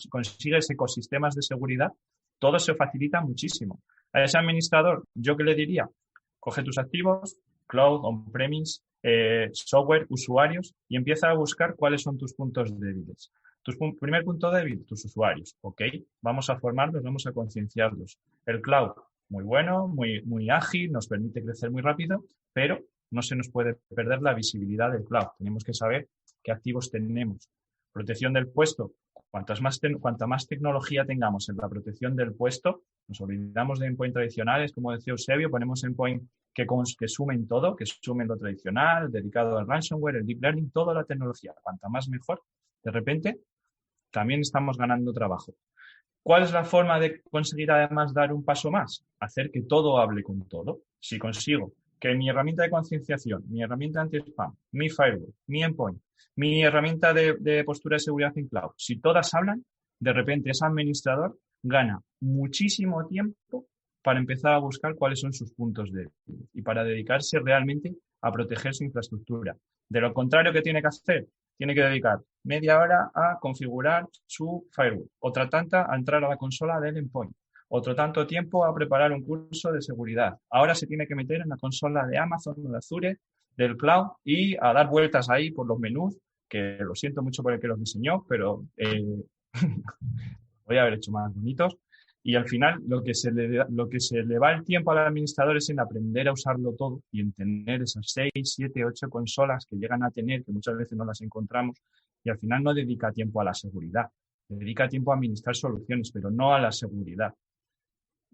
consigues ecosistemas de seguridad, todo se facilita muchísimo. A ese administrador, ¿yo qué le diría? Coge tus activos, cloud, on-premise, software, usuarios, y empieza a buscar cuáles son tus puntos débiles. Primer punto débil, tus usuarios. Ok, vamos a formarlos, vamos a concienciarlos. El cloud, muy bueno, muy ágil, nos permite crecer muy rápido, pero no se nos puede perder la visibilidad del cloud. Tenemos que saber qué activos tenemos. Protección del puesto. Cuanta más tecnología tengamos en la protección del puesto, nos olvidamos de endpoint tradicionales, como decía Eusebio, ponemos endpoint que sumen todo, que sumen lo tradicional, dedicado al ransomware, el deep learning, toda la tecnología. Cuanta más mejor. De repente, también estamos ganando trabajo. ¿Cuál es la forma de conseguir además dar un paso más? Hacer que todo hable con todo. Si consigo que mi herramienta de concienciación, mi herramienta anti-spam, mi firewall, mi endpoint, mi herramienta de postura de seguridad en cloud, si todas hablan, de repente ese administrador gana muchísimo tiempo para empezar a buscar cuáles son sus puntos débiles y para dedicarse realmente a proteger su infraestructura. De lo contrario, ¿qué tiene que hacer? Tiene que dedicar media hora a configurar su firewall, otra tanta a entrar a la consola del endpoint, otro tanto tiempo a preparar un curso de seguridad. Ahora se tiene que meter en la consola de Amazon o de Azure, del cloud, y a dar vueltas ahí por los menús, que lo siento mucho por el que los diseñó, pero voy a haber hecho más bonitos. Y al final lo que se le va el tiempo al administrador es en aprender a usarlo todo y en tener esas 6, 7, 8 consolas que llegan a tener, que muchas veces no las encontramos, y al final no dedica tiempo a la seguridad. Dedica tiempo a administrar soluciones, pero no a la seguridad.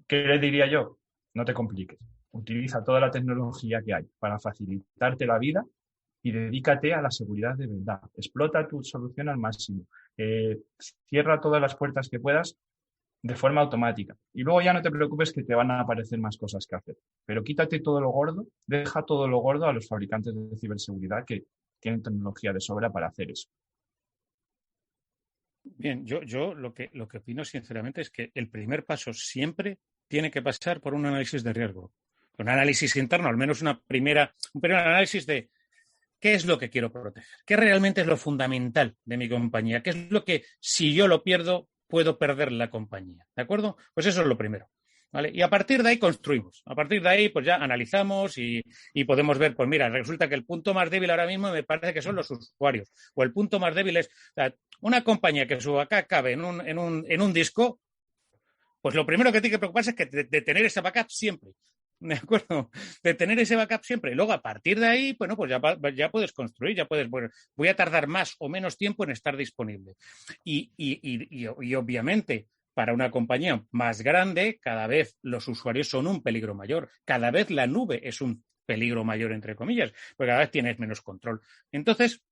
¿Qué le diría yo? No te compliques. Utiliza toda la tecnología que hay para facilitarte la vida y dedícate a la seguridad de verdad. Explota tu solución al máximo. Cierra todas las puertas que puedas de forma automática. Y luego ya no te preocupes que te van a aparecer más cosas que hacer. Pero quítate todo lo gordo, deja todo lo gordo a los fabricantes de ciberseguridad que tienen tecnología de sobra para hacer eso. Bien, yo lo que opino sinceramente es que el primer paso siempre tiene que pasar por un análisis de riesgo. Un análisis interno, al menos un primer análisis de qué es lo que quiero proteger, qué realmente es lo fundamental de mi compañía, qué es lo que, si yo lo pierdo, puedo perder la compañía. ¿De acuerdo? Pues eso es lo primero. ¿Vale? Y a partir de ahí construimos. A partir de ahí, pues ya analizamos y podemos ver, pues mira, resulta que el punto más débil ahora mismo me parece que son los usuarios. O el punto más débil es, o sea, una compañía que su backup cabe en un disco, pues lo primero que tiene que preocuparse es que de tener ese backup siempre. ¿De acuerdo? De tener ese backup siempre. Y luego, a partir de ahí, bueno, pues ya puedes construir, ya puedes, bueno, voy a tardar más o menos tiempo en estar disponible. Y obviamente, para una compañía más grande, cada vez los usuarios son un peligro mayor. Cada vez la nube es un peligro mayor, entre comillas, porque cada vez tienes menos control. Entonces,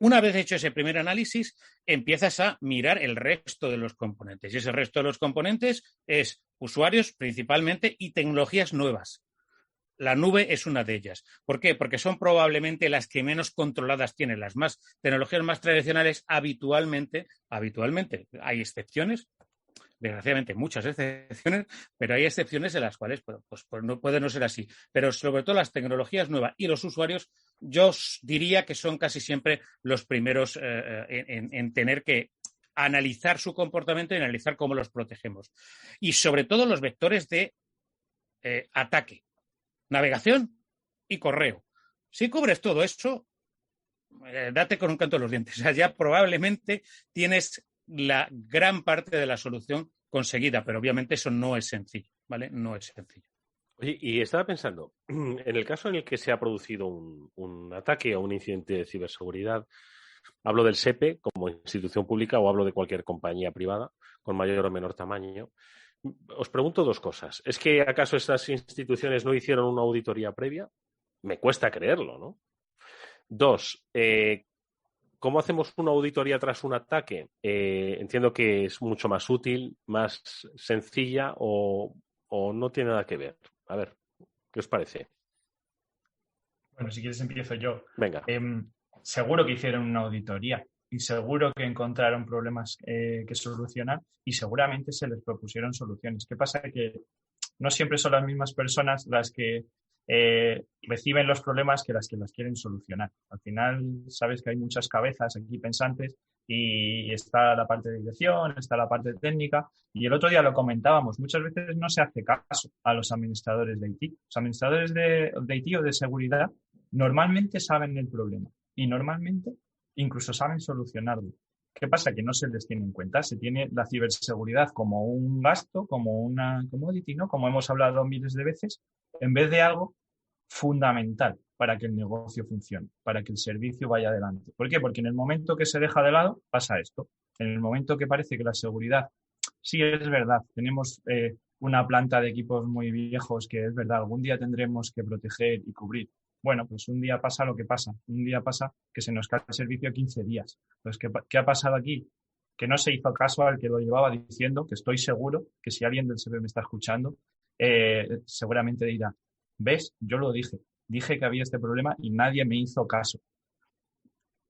una vez hecho ese primer análisis, empiezas a mirar el resto de los componentes. Y ese resto de los componentes es usuarios principalmente y tecnologías nuevas. La nube es una de ellas. ¿Por qué? Porque son probablemente las que menos controladas tienen. Las tecnologías más tradicionales habitualmente, hay excepciones, desgraciadamente muchas excepciones, pero hay excepciones en las cuales pues no puede no ser así. Pero sobre todo las tecnologías nuevas y los usuarios, yo diría que son casi siempre los primeros en tener que analizar su comportamiento y analizar cómo los protegemos. Y sobre todo los vectores de ataque, navegación y correo. Si cubres todo eso, date con un canto en los dientes. O sea, ya probablemente tienes la gran parte de la solución conseguida, pero obviamente eso no es sencillo, ¿vale? No es sencillo. Oye, y estaba pensando, en el caso en el que se ha producido un ataque o un incidente de ciberseguridad, hablo del SEPE como institución pública o hablo de cualquier compañía privada con mayor o menor tamaño. Os pregunto dos cosas. ¿Es que acaso estas instituciones no hicieron una auditoría previa? Me cuesta creerlo, ¿no? Dos, ¿cómo hacemos una auditoría tras un ataque? Entiendo que es mucho más útil, más sencilla o no tiene nada que ver. A ver, ¿qué os parece? Bueno, si quieres empiezo yo. Venga. Seguro que hicieron una auditoría y seguro que encontraron problemas que solucionar y seguramente se les propusieron soluciones. ¿Qué pasa? Que no siempre son las mismas personas las que reciben los problemas que las quieren solucionar. Al final, sabes que hay muchas cabezas aquí pensantes y está la parte de dirección, está la parte técnica y el otro día lo comentábamos, muchas veces no se hace caso a los administradores de IT. Los administradores de IT o de seguridad normalmente saben el problema y normalmente incluso saben solucionarlo. ¿Qué pasa? Que no se les tiene en cuenta. Se tiene la ciberseguridad como un gasto, como una commodity, ¿no? Como hemos hablado miles de veces, en vez de algo fundamental para que el negocio funcione, para que el servicio vaya adelante. ¿Por qué? Porque en el momento que se deja de lado, pasa esto. En el momento que parece que la seguridad, sí es verdad, tenemos una planta de equipos muy viejos que es verdad, algún día tendremos que proteger y cubrir. Bueno, pues un día pasa lo que pasa. Un día pasa que se nos cae el servicio 15 días. Entonces, ¿qué ha pasado aquí? Que no se hizo caso al que lo llevaba diciendo, que estoy seguro que si alguien del SEPE me está escuchando, seguramente dirá, ¿ves? Yo lo dije que había este problema y nadie me hizo caso.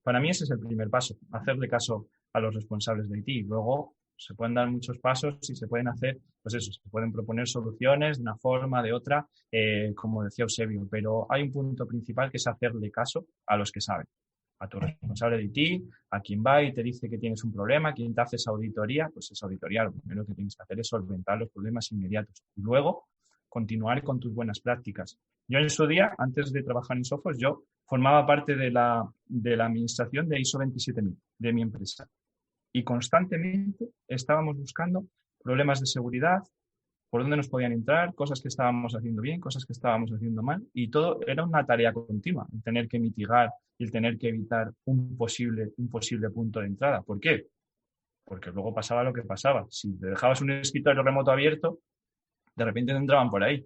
Para mí ese es el primer paso, hacerle caso a los responsables de IT. Luego se pueden dar muchos pasos y se pueden hacer, pues eso, se pueden proponer soluciones de una forma, de otra, como decía Eusebio, pero hay un punto principal que es hacerle caso a los que saben. A tu responsable de IT, a quien va y te dice que tienes un problema, quien te hace esa auditoría, pues esa auditoría lo primero que tienes que hacer es solventar los problemas inmediatos. Y luego, continuar con tus buenas prácticas. Yo en su día, antes de trabajar en Sophos, yo formaba parte de la administración de ISO 27000 de mi empresa. Y constantemente estábamos buscando problemas de seguridad, por dónde nos podían entrar, cosas que estábamos haciendo bien, cosas que estábamos haciendo mal, y todo era una tarea continua, el tener que mitigar y el tener que evitar un posible punto de entrada. ¿Por qué? Porque luego pasaba lo que pasaba. Si te dejabas un escritorio remoto abierto, de repente te entraban por ahí.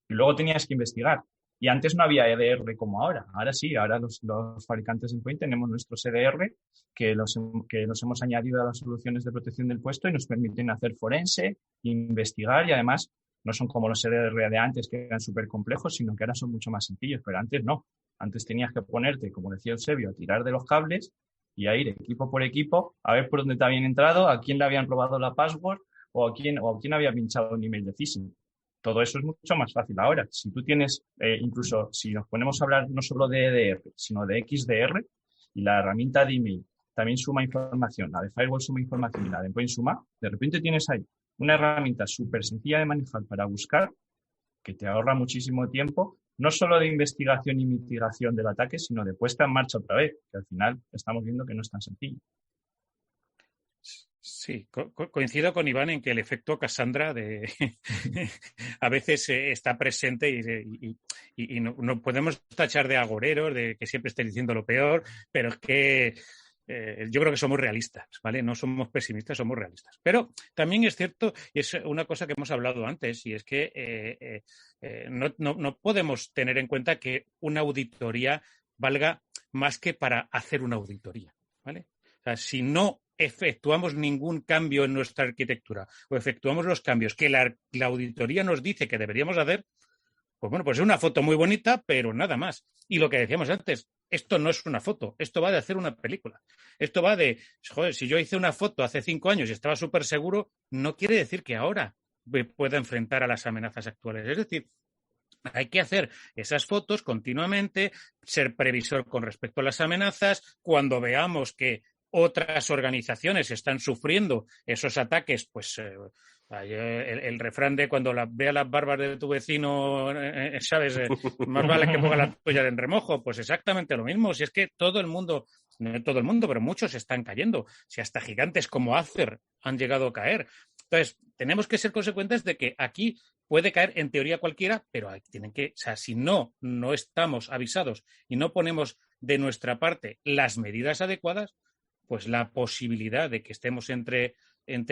Y luego tenías que investigar. Y antes no había EDR como ahora. Ahora sí, ahora los fabricantes de endpoint tenemos nuestros EDR que los hemos añadido a las soluciones de protección del puesto y nos permiten hacer forense, investigar y además no son como los EDR de antes que eran súper complejos, sino que ahora son mucho más sencillos. Pero antes no. Antes tenías que ponerte, como decía Eusebio, a tirar de los cables y a ir equipo por equipo a ver por dónde te habían entrado, a quién le habían robado la password o a quién había pinchado un email de phishing. Todo eso es mucho más fácil ahora. Si tú tienes, incluso si nos ponemos a hablar no solo de EDR, sino de XDR, y la herramienta de email también suma información, la de firewall suma información y la de endpoint suma, de repente tienes ahí una herramienta súper sencilla de manejar para buscar, que te ahorra muchísimo tiempo, no solo de investigación y mitigación del ataque, sino de puesta en marcha otra vez, que al final estamos viendo que no es tan sencillo. Sí, coincido con Iván en que el efecto Cassandra a veces está presente y no podemos tachar de agoreros, de que siempre esté diciendo lo peor, pero es que yo creo que somos realistas, ¿vale? No somos pesimistas, somos realistas. Pero también es cierto, y es una cosa que hemos hablado antes, y es que no podemos tener en cuenta que una auditoría valga más que para hacer una auditoría, ¿vale? O sea, si no efectuamos ningún cambio en nuestra arquitectura o efectuamos los cambios que la auditoría nos dice que deberíamos hacer, Pues bueno, pues es una foto muy bonita, pero nada más. Y lo que decíamos antes, esto no es una foto, esto va de hacer una película. Esto va de, joder, si yo hice una foto hace 5 años y estaba súper seguro, no quiere decir que ahora me pueda enfrentar a las amenazas actuales. Es decir, hay que hacer esas fotos continuamente, ser previsor con respecto a las amenazas. Cuando veamos que otras organizaciones están sufriendo esos ataques, pues el refrán de cuando vea las barbas de tu vecino, ¿sabes? Más vale que ponga la tuya en remojo. Pues exactamente lo mismo. Si es que todo el mundo, no todo el mundo, pero muchos están cayendo. Si hasta gigantes como Acer han llegado a caer. Entonces, tenemos que ser consecuentes de que aquí puede caer en teoría cualquiera, pero tienen que, o sea, si no estamos avisados y no ponemos de nuestra parte las medidas adecuadas, pues la posibilidad de que estemos entre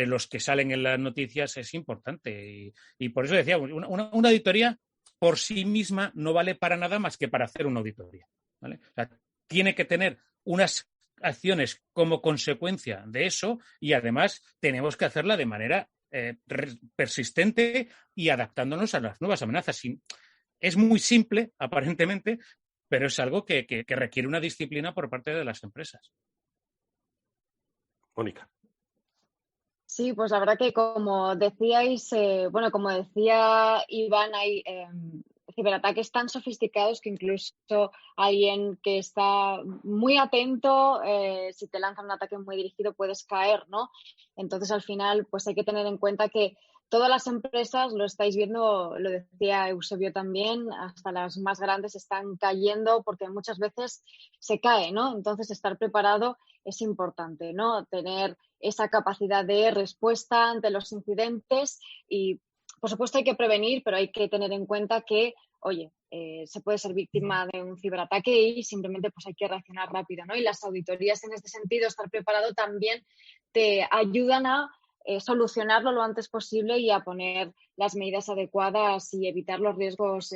los que salen en las noticias es importante. Y por eso decía, una auditoría por sí misma no vale para nada más que para hacer una auditoría, ¿vale? O sea, tiene que tener unas acciones como consecuencia de eso y además tenemos que hacerla de manera persistente y adaptándonos a las nuevas amenazas. Es muy simple, aparentemente, pero es algo que requiere una disciplina por parte de las empresas. Mónica. Sí, pues la verdad que como decíais, como decía Iván, hay ciberataques tan sofisticados que incluso alguien que está muy atento, si te lanzan un ataque muy dirigido puedes caer, ¿no? Entonces al final pues hay que tener en cuenta que todas las empresas, lo estáis viendo, lo decía Eusebio también, hasta las más grandes están cayendo porque muchas veces se cae, ¿no? Entonces estar preparado es importante, ¿no? Tener esa capacidad de respuesta ante los incidentes y, por supuesto, hay que prevenir, pero hay que tener en cuenta que, oye, se puede ser víctima de un ciberataque y simplemente pues hay que reaccionar rápido, ¿no? Y las auditorías en este sentido, estar preparado también te ayudan a solucionarlo lo antes posible y a poner las medidas adecuadas y evitar los riesgos,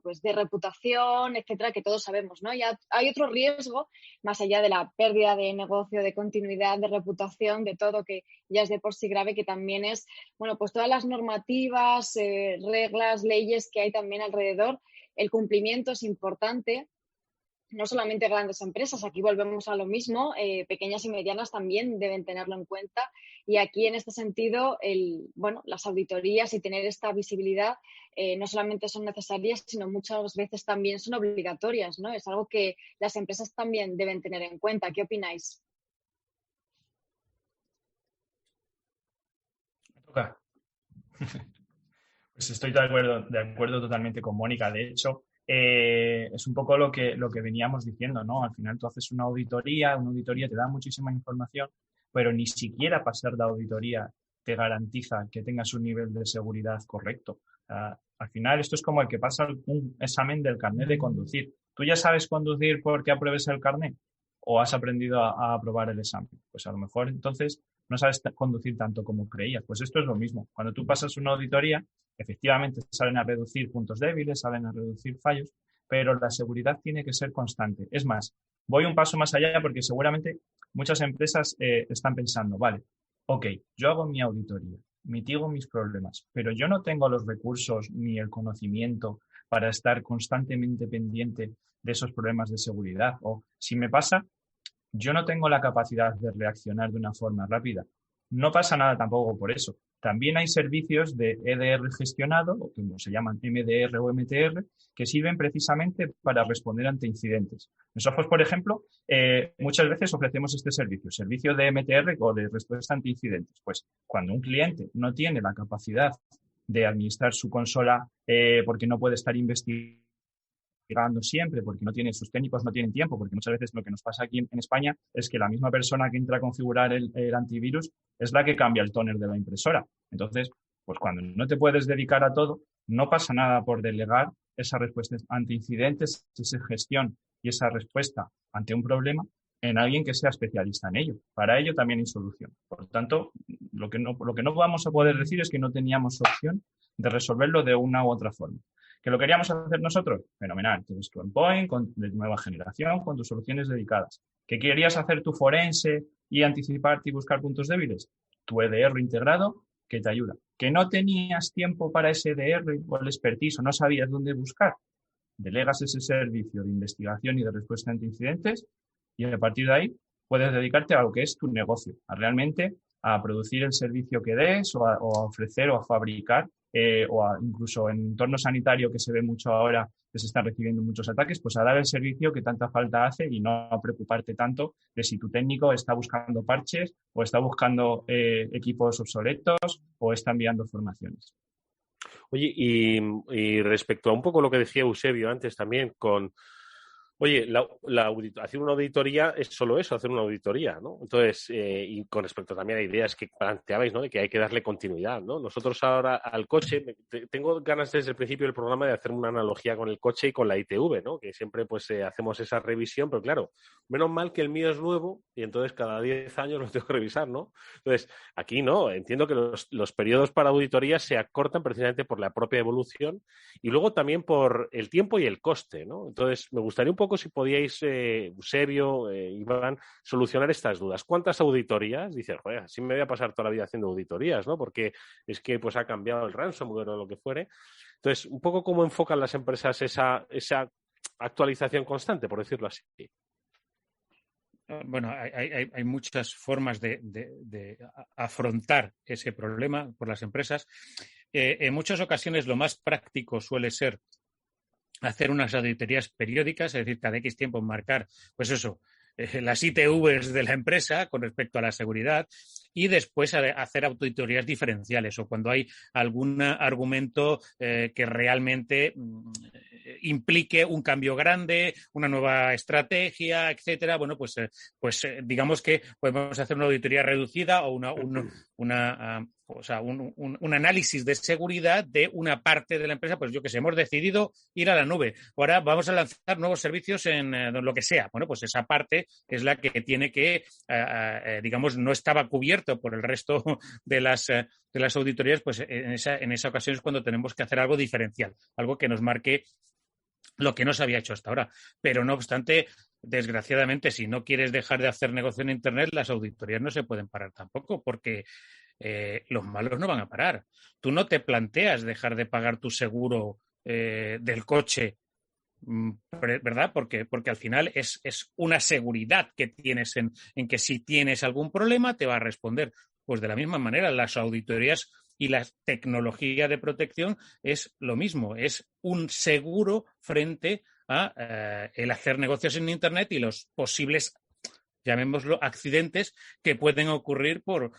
pues de reputación, etcétera, que todos sabemos, ¿no? Ya hay otro riesgo, más allá de la pérdida de negocio, de continuidad, de reputación, de todo, que ya es de por sí grave, que también es, pues todas las normativas, reglas, leyes que hay también alrededor. El cumplimiento es importante. No solamente grandes empresas, aquí volvemos a lo mismo, pequeñas y medianas también deben tenerlo en cuenta y aquí en este sentido, las auditorías y tener esta visibilidad no solamente son necesarias, sino muchas veces también son obligatorias, ¿no? Es algo que las empresas también deben tener en cuenta. ¿Qué opináis? Me toca. Pues estoy de acuerdo totalmente con Mónica. De hecho, es un poco lo que veníamos diciendo, ¿no? Al final tú haces una auditoría te da muchísima información, pero ni siquiera pasar la auditoría te garantiza que tengas un nivel de seguridad correcto. Al final esto es como el que pasa un examen del carnet de conducir. ¿Tú ya sabes conducir porque apruebes el carnet o has aprendido a aprobar el examen? Pues a lo mejor entonces no sabes conducir tanto como creías. Pues esto es lo mismo. Cuando tú pasas una auditoría, efectivamente salen a reducir puntos débiles, salen a reducir fallos, pero la seguridad tiene que ser constante. Es más, voy un paso más allá porque seguramente muchas empresas están pensando, vale, ok, yo hago mi auditoría, mitigo mis problemas, pero yo no tengo los recursos ni el conocimiento para estar constantemente pendiente de esos problemas de seguridad. O si me pasa, yo no tengo la capacidad de reaccionar de una forma rápida. No pasa nada tampoco por eso. También hay servicios de EDR gestionado, o como se llaman MDR o MTR, que sirven precisamente para responder ante incidentes. Nosotros, por ejemplo, muchas veces ofrecemos este servicio de MTR o de respuesta ante incidentes. Pues cuando un cliente no tiene la capacidad de administrar su consola porque no puede estar investigando siempre, porque sus técnicos no tienen tiempo, porque muchas veces lo que nos pasa aquí en España es que la misma persona que entra a configurar el antivirus es la que cambia el tóner de la impresora. Entonces, pues cuando no te puedes dedicar a todo, no pasa nada por delegar esa respuesta ante incidentes, esa gestión y esa respuesta ante un problema en alguien que sea especialista en ello. Para ello también hay solución. Por lo tanto, lo que no vamos a poder decir es que no teníamos opción de resolverlo de una u otra forma. ¿Que lo queríamos hacer nosotros? Fenomenal. Tienes tu endpoint de nueva generación con tus soluciones dedicadas. ¿Que querías hacer tu forense y anticiparte y buscar puntos débiles? Tu EDR integrado que te ayuda. ¿Que no tenías tiempo para ese DR o el expertise o no sabías dónde buscar? Delegas ese servicio de investigación y de respuesta ante incidentes y a partir de ahí puedes dedicarte a lo que es tu negocio, a realmente a producir el servicio que des o a ofrecer o a fabricar incluso en entorno sanitario que se ve mucho ahora que se están recibiendo muchos ataques, pues a dar el servicio que tanta falta hace y no preocuparte tanto de si tu técnico está buscando parches o está buscando equipos obsoletos o está enviando formaciones. Oye, y respecto a un poco lo que decía Eusebio antes también oye, hacer una auditoría es solo eso, hacer una auditoría, ¿no? Entonces, y con respecto también a ideas que planteabais, ¿no? De que hay que darle continuidad, ¿no? Nosotros ahora al coche, tengo ganas desde el principio del programa de hacer una analogía con el coche y con la ITV, ¿no? Que siempre pues hacemos esa revisión, pero claro, menos mal que el mío es nuevo y entonces cada 10 años lo tengo que revisar, ¿no? Entonces, aquí no, entiendo que los periodos para auditoría se acortan precisamente por la propia evolución y luego también por el tiempo y el coste, ¿no? Entonces, me gustaría un poco si podíais, Eusebio, Iván, solucionar estas dudas. ¿Cuántas auditorías? Dices, joder, así me voy a pasar toda la vida haciendo auditorías, ¿no? Porque es que pues ha cambiado el ransomware o lo que fuere. Entonces, un poco cómo enfocan las empresas esa actualización constante, por decirlo así. Bueno, hay muchas formas de afrontar ese problema por las empresas. En muchas ocasiones lo más práctico suele ser hacer unas auditorías periódicas, es decir, cada X tiempo marcar, pues eso, las ITVs de la empresa con respecto a la seguridad y después hacer auditorías diferenciales o cuando hay algún argumento que realmente implique un cambio grande, una nueva estrategia, etcétera. Bueno, pues digamos que podemos hacer una auditoría reducida o un análisis de seguridad de una parte de la empresa, pues yo que sé, hemos decidido ir a la nube. Ahora vamos a lanzar nuevos servicios en lo que sea. Bueno, pues esa parte es la que tiene que, digamos, no estaba cubierto por el resto de las auditorías, pues en esa ocasión es cuando tenemos que hacer algo diferencial, algo que nos marque lo que no se había hecho hasta ahora. Pero no obstante, desgraciadamente, si no quieres dejar de hacer negocio en Internet, las auditorías no se pueden parar tampoco, porque los malos no van a parar. Tú no te planteas dejar de pagar tu seguro del coche, ¿verdad? Porque al final es una seguridad que tienes en que si tienes algún problema te va a responder. Pues de la misma manera, las auditorías y la tecnología de protección es lo mismo, es un seguro frente a el hacer negocios en Internet y los posibles, llamémoslo, accidentes que pueden ocurrir por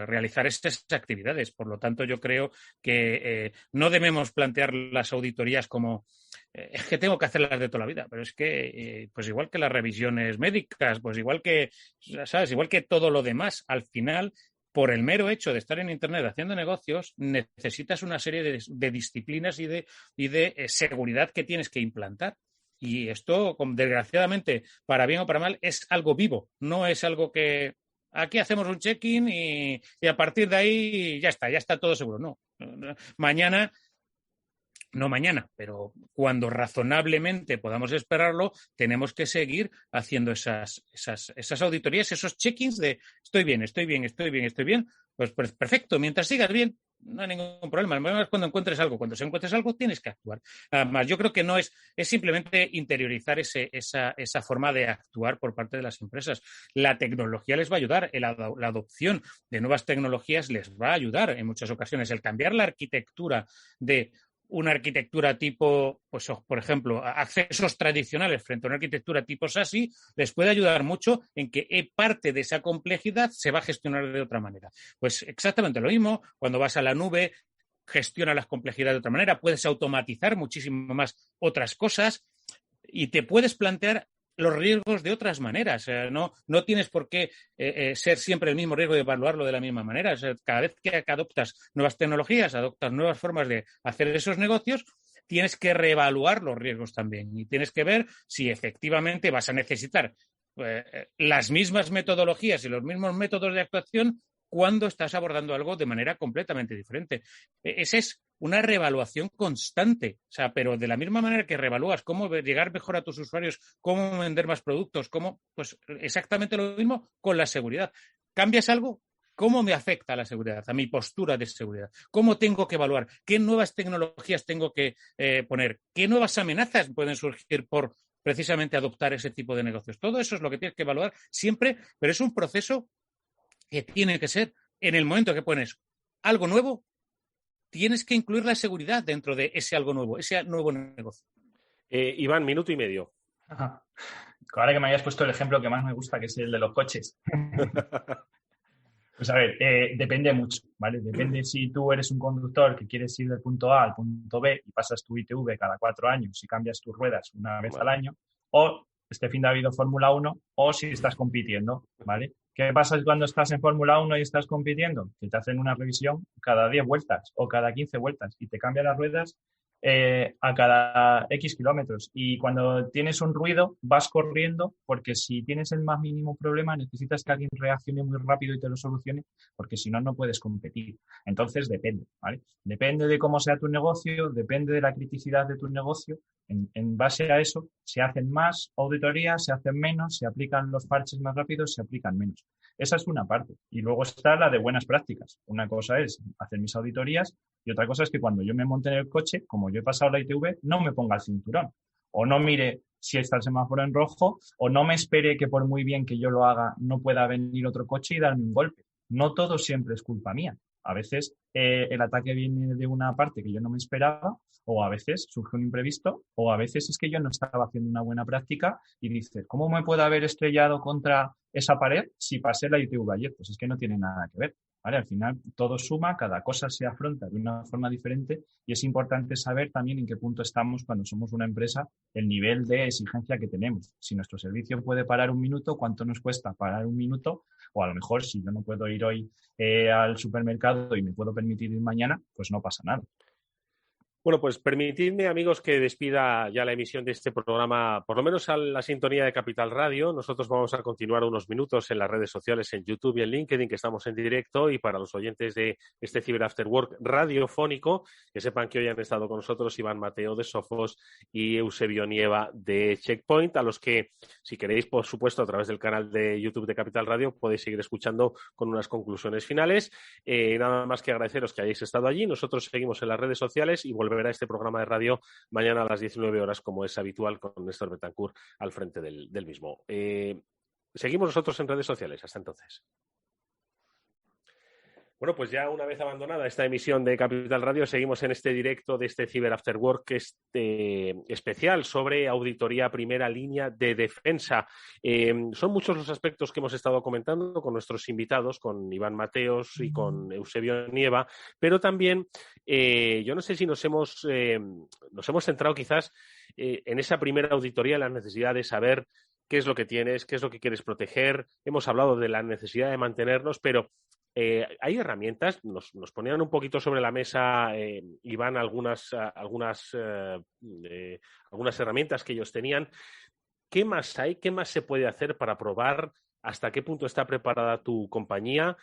realizar estas actividades. Por lo tanto, yo creo que no debemos plantear las auditorías como es que tengo que hacerlas de toda la vida, pero es que, pues igual que las revisiones médicas, pues igual que, ¿sabes? Igual que todo lo demás, al final, por el mero hecho de estar en Internet haciendo negocios, necesitas una serie de disciplinas y de seguridad que tienes que implantar. Y esto, desgraciadamente, para bien o para mal, es algo vivo, no es algo que aquí hacemos un check-in y a partir de ahí ya está todo seguro. No, no mañana, pero cuando razonablemente podamos esperarlo, tenemos que seguir haciendo esas auditorías, esos check-ins de estoy bien, pues perfecto, mientras sigas bien, no hay ningún problema. El problema es cuando encuentres algo. Cuando se encuentres algo, tienes que actuar. Además, yo creo que no es simplemente interiorizar esa forma de actuar por parte de las empresas. La tecnología les va a ayudar, la adopción de nuevas tecnologías les va a ayudar en muchas ocasiones. El cambiar la arquitectura de una arquitectura tipo, pues por ejemplo, accesos tradicionales frente a una arquitectura tipo SASI, les puede ayudar mucho en que parte de esa complejidad se va a gestionar de otra manera. Pues exactamente lo mismo, cuando vas a la nube, gestiona las complejidades de otra manera, puedes automatizar muchísimo más otras cosas y te puedes plantear los riesgos de otras maneras. No tienes por qué ser siempre el mismo riesgo de evaluarlo de la misma manera. O sea, cada vez que adoptas nuevas tecnologías, adoptas nuevas formas de hacer esos negocios, tienes que reevaluar los riesgos también y tienes que ver si efectivamente vas a necesitar las mismas metodologías y los mismos métodos de actuación cuando estás abordando algo de manera completamente diferente. Esa es una reevaluación constante, o sea, pero de la misma manera que reevalúas cómo llegar mejor a tus usuarios, cómo vender más productos, pues exactamente lo mismo con la seguridad. ¿Cambias algo? ¿Cómo me afecta la seguridad, a mi postura de seguridad? ¿Cómo tengo que evaluar? ¿Qué nuevas tecnologías tengo que poner? ¿Qué nuevas amenazas pueden surgir por precisamente adoptar ese tipo de negocios? Todo eso es lo que tienes que evaluar siempre, pero es un proceso que tiene que ser, en el momento que pones algo nuevo, tienes que incluir la seguridad dentro de ese algo nuevo, ese nuevo negocio. Iván, minuto y medio. Ajá. Ahora que me hayas puesto el ejemplo que más me gusta, que es el de los coches. Pues a ver, depende mucho, ¿vale? Depende si tú eres un conductor que quieres ir del punto A al punto B y pasas tu ITV cada 4 años y cambias tus ruedas una vez al año, o este fin de ha habido Fórmula 1, o si estás compitiendo, ¿vale? ¿Qué pasa cuando estás en Fórmula 1 y estás compitiendo? Que te hacen una revisión cada 10 vueltas o cada 15 vueltas y te cambian las ruedas a cada X kilómetros. Y cuando tienes un ruido, vas corriendo, porque si tienes el más mínimo problema, necesitas que alguien reaccione muy rápido y te lo solucione, porque si no, no puedes competir. Entonces, depende, ¿vale? Depende de cómo sea tu negocio, depende de la criticidad de tu negocio. En base a eso, se hacen más auditorías, se hacen menos, se aplican los parches más rápidos, se aplican menos. Esa es una parte. Y luego está la de buenas prácticas. Una cosa es hacer mis auditorías y otra cosa es que cuando yo me monte en el coche, como yo he pasado la ITV, no me ponga el cinturón. O no mire si está el semáforo en rojo, o no me espere que por muy bien que yo lo haga, no pueda venir otro coche y darme un golpe. No todo siempre es culpa mía. A veces el ataque viene de una parte que yo no me esperaba, o a veces surge un imprevisto, o a veces es que yo no estaba haciendo una buena práctica y dices, ¿cómo me puedo haber estrellado contra esa pared si pasé la ITV ayer? Pues es que no tiene nada que ver. ¿Vale? Al final todo suma, cada cosa se afronta de una forma diferente y es importante saber también en qué punto estamos cuando somos una empresa, el nivel de exigencia que tenemos. Si nuestro servicio puede parar un minuto, ¿cuánto nos cuesta parar un minuto? O a lo mejor si yo no puedo ir hoy al supermercado y me puedo permitir ir mañana, pues no pasa nada. Bueno, pues permitidme, amigos, que despida ya la emisión de este programa, por lo menos a la sintonía de Capital Radio. Nosotros vamos a continuar unos minutos en las redes sociales, en YouTube y en LinkedIn, que estamos en directo, y para los oyentes de este Cyber After Work radiofónico, que sepan que hoy han estado con nosotros Iván Mateo de Sophos y Eusebio Nieva de Checkpoint, a los que, si queréis, por supuesto, a través del canal de YouTube de Capital Radio, podéis seguir escuchando con unas conclusiones finales. Nada más que agradeceros que hayáis estado allí. Nosotros seguimos en las redes sociales y volvemos a este programa de radio mañana a las 19 horas, como es habitual, con Néstor Betancourt al frente del mismo. Seguimos nosotros en redes sociales. Hasta entonces. Bueno, pues ya una vez abandonada esta emisión de Capital Radio, seguimos en este directo de este Cyber After Work especial sobre auditoría primera línea de defensa. Son muchos los aspectos que hemos estado comentando con nuestros invitados, con Iván Mateos y con Eusebio Nieva, pero también yo no sé si nos hemos centrado quizás en esa primera auditoría, en la necesidad de saber qué es lo que tienes, qué es lo que quieres proteger. Hemos hablado de la necesidad de mantenernos, pero hay herramientas, nos ponían un poquito sobre la mesa, Iván, algunas herramientas que ellos tenían. ¿Qué más hay? ¿Qué más se puede hacer para probar hasta qué punto está preparada tu compañía?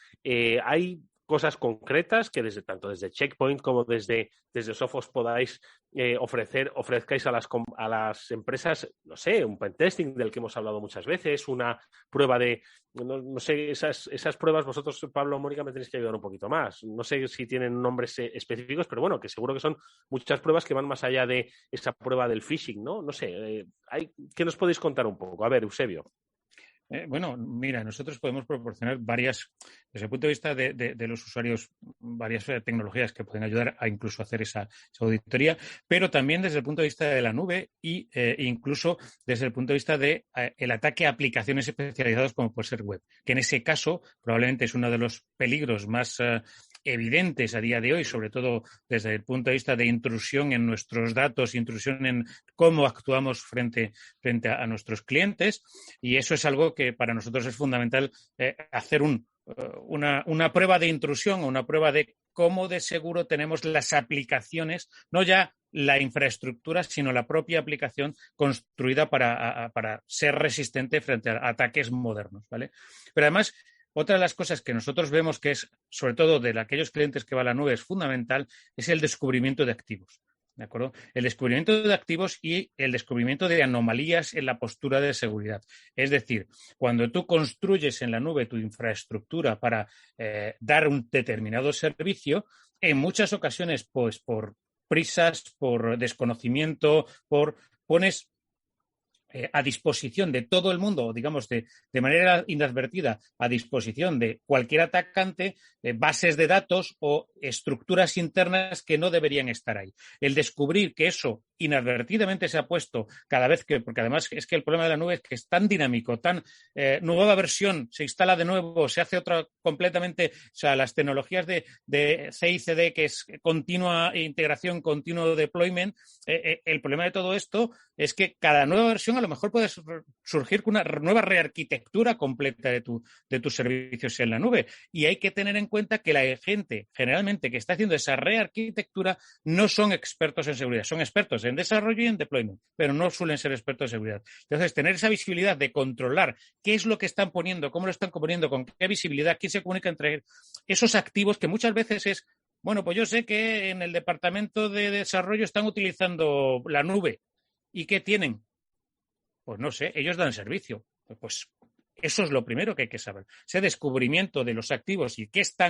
¿Hay cosas concretas que tanto desde Checkpoint como desde Sophos podáis ofrezcáis a las empresas, no sé, un pentesting del que hemos hablado muchas veces, una prueba de, no sé, esas pruebas vosotros, Pablo o Mónica, me tenéis que ayudar un poquito más. No sé si tienen nombres específicos, pero bueno, que seguro que son muchas pruebas que van más allá de esa prueba del phishing, ¿no? No sé, ¿qué nos podéis contar un poco? A ver, Eusebio. Bueno, mira, nosotros podemos proporcionar varias, desde el punto de vista de los usuarios, varias tecnologías que pueden ayudar a incluso hacer esa auditoría, pero también desde el punto de vista de la nube e incluso desde el punto de vista de el ataque a aplicaciones especializadas como puede ser web, que en ese caso probablemente es uno de los peligros más evidentes a día de hoy, sobre todo desde el punto de vista de intrusión en nuestros datos, intrusión en cómo actuamos frente a nuestros clientes, y eso es algo que para nosotros es fundamental hacer una prueba de intrusión o una prueba de cómo de seguro tenemos las aplicaciones, no ya la infraestructura, sino la propia aplicación construida para ser resistente frente a ataques modernos, ¿vale? Pero además, otra de las cosas que nosotros vemos que es, sobre todo de aquellos clientes que va a la nube, es fundamental, es el descubrimiento de activos. ¿De acuerdo? El descubrimiento de activos y el descubrimiento de anomalías en la postura de seguridad. Es decir, cuando tú construyes en la nube tu infraestructura para dar un determinado servicio, en muchas ocasiones, pues por prisas, por desconocimiento, pones a disposición de todo el mundo, digamos, de manera inadvertida, a disposición de cualquier atacante, bases de datos o estructuras internas que no deberían estar ahí. El descubrir que eso inadvertidamente se ha puesto cada vez que, porque además es que el problema de la nube es que es tan dinámico, tan nueva versión, se instala de nuevo, se hace otra completamente, o sea, las tecnologías de CI/CD, que es continua integración, continuo deployment, el problema de todo esto es que cada nueva versión a lo mejor puede surgir con una nueva rearquitectura completa de tus servicios en la nube. Y hay que tener en cuenta que la gente generalmente que está haciendo esa rearquitectura no son expertos en seguridad, son expertos en desarrollo y en deployment, pero no suelen ser expertos en seguridad. Entonces, tener esa visibilidad de controlar qué es lo que están poniendo, cómo lo están poniendo, con qué visibilidad, quién se comunica entre esos activos, que muchas veces es, bueno, pues yo sé que en el departamento de desarrollo están utilizando la nube. ¿Y qué tienen? Pues no sé, ellos dan servicio. Pues eso es lo primero que hay que saber. Ese descubrimiento de los activos y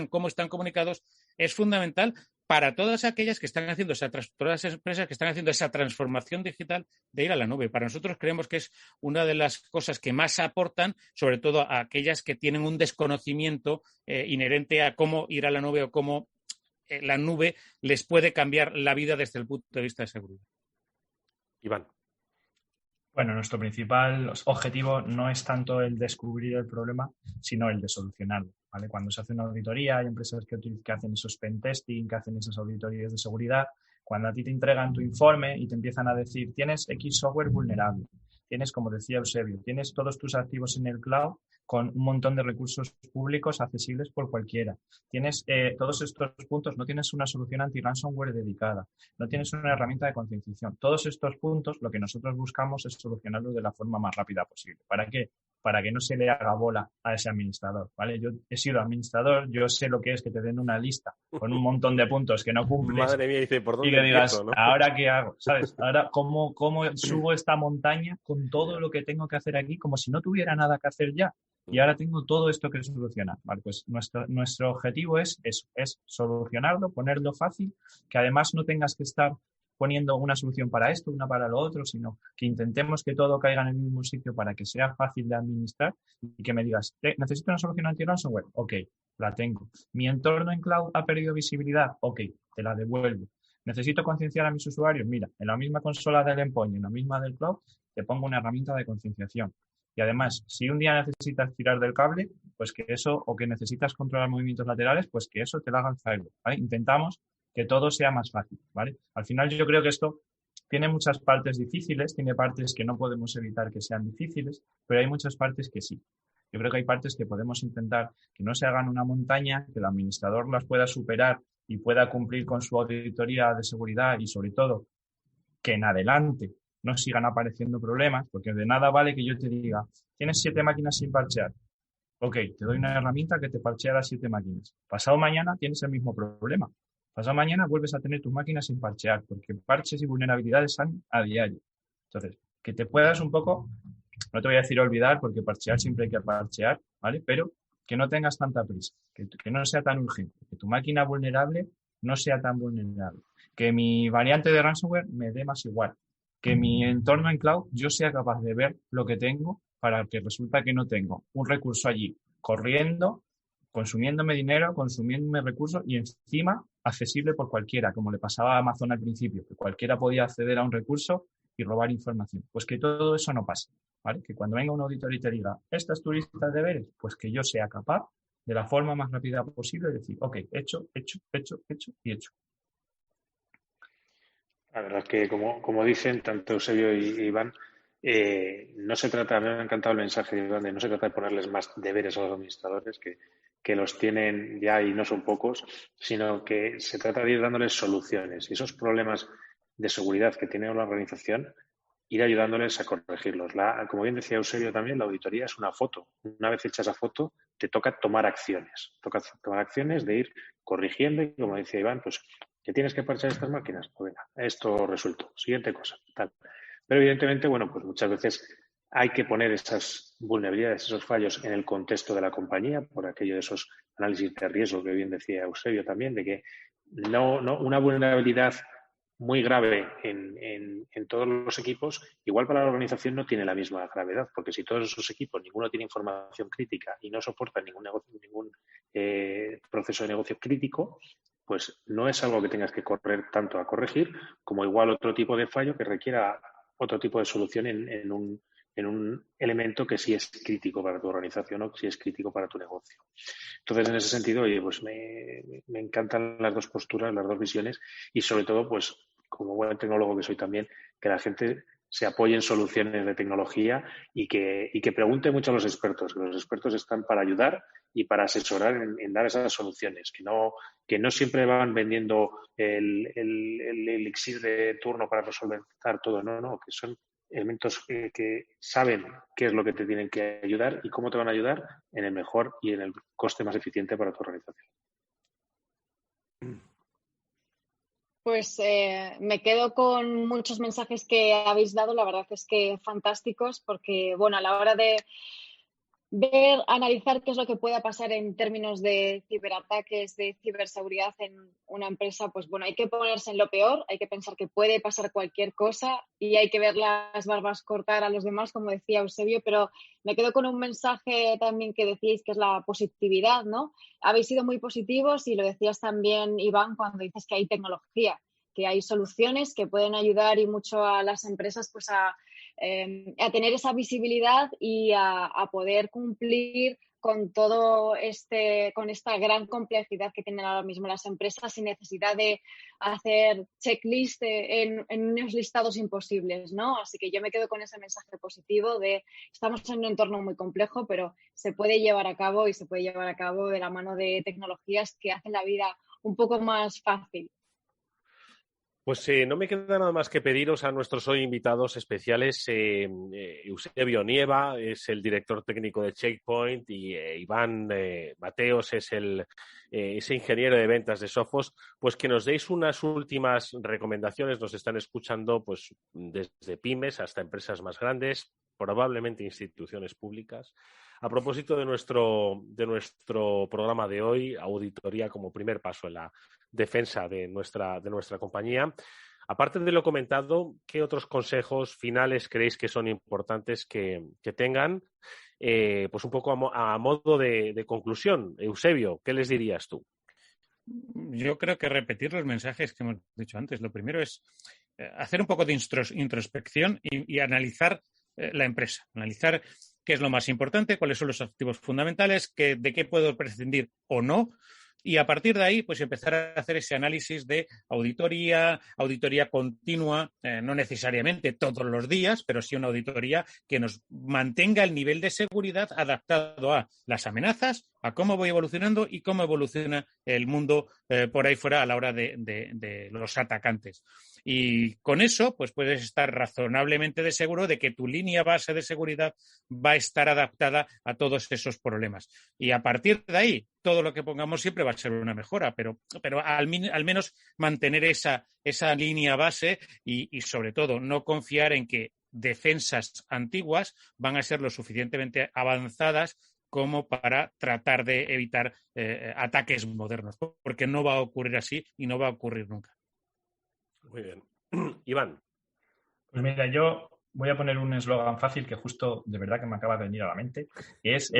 cómo están comunicados es fundamental para todas aquellas que están haciendo todas las empresas que están haciendo esa transformación digital de ir a la nube. Para nosotros creemos que es una de las cosas que más aportan, sobre todo a aquellas que tienen un desconocimiento inherente a cómo ir a la nube o cómo la nube les puede cambiar la vida desde el punto de vista de seguridad. Iván. Bueno, nuestro principal objetivo no es tanto el descubrir el problema, sino el de solucionarlo, ¿vale? Cuando se hace una auditoría, hay empresas que hacen esos pen testing, que hacen esas auditorías de seguridad. Cuando a ti te entregan tu informe y te empiezan a decir, tienes X software vulnerable, tienes, como decía Eusebio, tienes todos tus activos en el cloud con un montón de recursos públicos accesibles por cualquiera. Tienes todos estos puntos, no tienes una solución anti-ransomware dedicada, no tienes una herramienta de concienciación. Todos estos puntos, lo que nosotros buscamos es solucionarlos de la forma más rápida posible. ¿Para qué? Para que no se le haga bola a ese administrador, ¿vale? Yo he sido administrador, yo sé lo que es que te den una lista con un montón de puntos que no cumples. Madre mía, dice, ¿por dónde y que digas, empiezo, ¿no? ¿ahora qué hago? ¿Sabes? Ahora, ¿cómo subo esta montaña con todo lo que tengo que hacer aquí como si no tuviera nada que hacer ya? Y ahora tengo todo esto que solucionar. Vale, pues nuestro objetivo es eso, es solucionarlo, ponerlo fácil, que además no tengas que estar poniendo una solución para esto, una para lo otro, sino que intentemos que todo caiga en el mismo sitio para que sea fácil de administrar y que me digas, ¿necesito una solución anti-ransomware? Ok, la tengo. ¿Mi entorno en cloud ha perdido visibilidad? Ok, te la devuelvo. ¿Necesito concienciar a mis usuarios? Mira, en la misma consola del endpoint y en la misma del cloud, te pongo una herramienta de concienciación. Y además, si un día necesitas tirar del cable, pues que eso, o que necesitas controlar movimientos laterales, pues que eso te lo haga el firewall, ¿vale? Intentamos que todo sea más fácil, ¿vale? Al final yo creo que esto tiene muchas partes difíciles, tiene partes que no podemos evitar que sean difíciles, pero hay muchas partes que sí. Yo creo que hay partes que podemos intentar que no se hagan una montaña, que el administrador las pueda superar y pueda cumplir con su auditoría de seguridad y, sobre todo, que en adelante no sigan apareciendo problemas, porque de nada vale que yo te diga, tienes 7 máquinas sin parchear. Ok, te doy una herramienta que te parchea las 7 máquinas. Pasado mañana tienes el mismo problema. Pasado mañana vuelves a tener tus máquinas sin parchear, porque parches y vulnerabilidades salen a diario. Entonces, que te puedas un poco, no te voy a decir olvidar, porque parchear siempre hay que parchear, ¿vale? Pero que no tengas tanta prisa, que no sea tan urgente, que tu máquina vulnerable no sea tan vulnerable, que mi variante de ransomware me dé más igual, que mi entorno en cloud yo sea capaz de ver lo que tengo para que resulta que no tengo un recurso allí corriendo, consumiéndome dinero, consumiéndome recursos y encima accesible por cualquiera, como le pasaba a Amazon al principio, que cualquiera podía acceder a un recurso y robar información. Pues que todo eso no pase, ¿vale? Que cuando venga un auditor y te diga, ¿esta es tu lista de deberes? Pues que yo sea capaz de la forma más rápida posible de decir, ok, hecho y hecho. La verdad es que, como dicen tanto Eusebio y Iván, no se trata, me ha encantado el mensaje de Iván, no se trata de ponerles más deberes a los administradores, que los tienen ya y no son pocos, sino que se trata de ir dándoles soluciones. Y esos problemas de seguridad que tiene la organización, ir ayudándoles a corregirlos. Como bien decía Eusebio también, la auditoría es una foto. Una vez hecha esa foto, te toca tomar acciones. Toca tomar acciones de ir corrigiendo y, como decía Iván, pues ¿Que tienes que parchar estas máquinas? Pues venga, esto resuelto. Siguiente cosa, tal. Pero evidentemente, bueno, pues muchas veces hay que poner esas vulnerabilidades, esos fallos en el contexto de la compañía, por aquello de esos análisis de riesgo que bien decía Eusebio también, de que no una vulnerabilidad muy grave en todos los equipos, igual para la organización no tiene la misma gravedad, porque si todos esos equipos, ninguno tiene información crítica y no soporta ningún proceso de negocio crítico, pues no es algo que tengas que correr tanto a corregir como igual otro tipo de fallo que requiera otro tipo de solución en un elemento que sí es crítico para tu organización o que sí es crítico para tu negocio. Entonces, en ese sentido, oye, pues me encantan las dos posturas, las dos visiones y sobre todo, pues como buen tecnólogo que soy también, que la gente se apoye en soluciones de tecnología y que pregunte mucho a los expertos, que los expertos están para ayudar y para asesorar en dar esas soluciones, que no siempre van vendiendo el elixir de turno para resolver todo, no, que son elementos que saben qué es lo que te tienen que ayudar y cómo te van a ayudar en el mejor y en el coste más eficiente para tu organización. Pues me quedo con muchos mensajes que habéis dado, la verdad es que fantásticos, porque bueno, a la hora de ver, analizar qué es lo que pueda pasar en términos de ciberataques, de ciberseguridad en una empresa, pues bueno, hay que ponerse en lo peor, hay que pensar que puede pasar cualquier cosa y hay que ver las barbas cortar a los demás, como decía Eusebio, pero me quedo con un mensaje también que decíais, que es la positividad, ¿no? Habéis sido muy positivos y lo decías también, Iván, cuando dices que hay tecnología, que hay soluciones que pueden ayudar y mucho a las empresas pues a tener esa visibilidad y a poder cumplir con todo con esta gran complejidad que tienen ahora mismo las empresas sin necesidad de hacer checklist en unos listados imposibles, ¿no? Así que yo me quedo con ese mensaje positivo de estamos en un entorno muy complejo, pero se puede llevar a cabo y se puede llevar a cabo de la mano de tecnologías que hacen la vida un poco más fácil. Pues no me queda nada más que pediros a nuestros hoy invitados especiales. Eusebio Nieva es el director técnico de Checkpoint y Iván Mateos es ese ingeniero de ventas de Sophos, pues que nos deis unas últimas recomendaciones. Nos están escuchando pues desde pymes hasta empresas más grandes, probablemente instituciones públicas. A propósito de nuestro programa de hoy, auditoría como primer paso en la defensa de nuestra compañía. Aparte de lo comentado, ¿qué otros consejos finales creéis que son importantes que tengan? Pues un poco a modo de conclusión. Eusebio, ¿qué les dirías tú? Yo creo que repetir los mensajes que hemos dicho antes. Lo primero es hacer un poco de introspección y analizar la empresa, analizar qué es lo más importante, cuáles son los activos fundamentales, de qué puedo prescindir o no. Y a partir de ahí, pues empezar a hacer ese análisis de auditoría continua, no necesariamente todos los días, pero sí una auditoría que nos mantenga el nivel de seguridad adaptado a las amenazas, a cómo voy evolucionando y cómo evoluciona el mundo por ahí fuera a la hora de los atacantes. Y con eso, pues puedes estar razonablemente de seguro de que tu línea base de seguridad va a estar adaptada a todos esos problemas. Y a partir de ahí, todo lo que pongamos siempre va a ser una mejora, pero al menos mantener esa línea base y sobre todo no confiar en que defensas antiguas van a ser lo suficientemente avanzadas como para tratar de evitar ataques modernos, porque no va a ocurrir así y no va a ocurrir nunca. Muy bien. Iván. Pues mira, yo voy a poner un eslogan fácil que justo de verdad que me acaba de venir a la mente, que es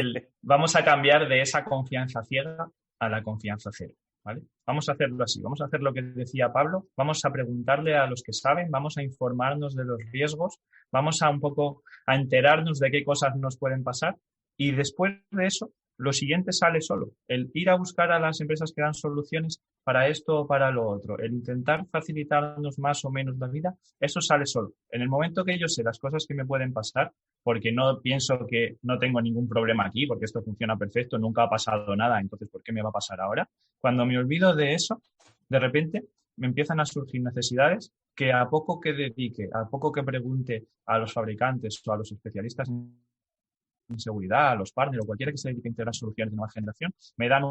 vamos a cambiar de esa confianza ciega a la confianza cero, ¿vale? Vamos a hacerlo así, vamos a hacer lo que decía Pablo, vamos a preguntarle a los que saben, vamos a informarnos de los riesgos, vamos a un poco a enterarnos de qué cosas nos pueden pasar y después de eso, lo siguiente sale solo. El ir a buscar a las empresas que dan soluciones para esto o para lo otro, el intentar facilitarnos más o menos la vida, eso sale solo. En el momento que yo sé las cosas que me pueden pasar, porque no pienso que no tengo ningún problema aquí, porque esto funciona perfecto, nunca ha pasado nada, entonces ¿por qué me va a pasar ahora? Cuando me olvido de eso, de repente me empiezan a surgir necesidades que a poco que dedique, a poco que pregunte a los fabricantes o a los especialistas en seguridad, a los partners o cualquiera que se dedique a integrar soluciones de nueva generación, me dan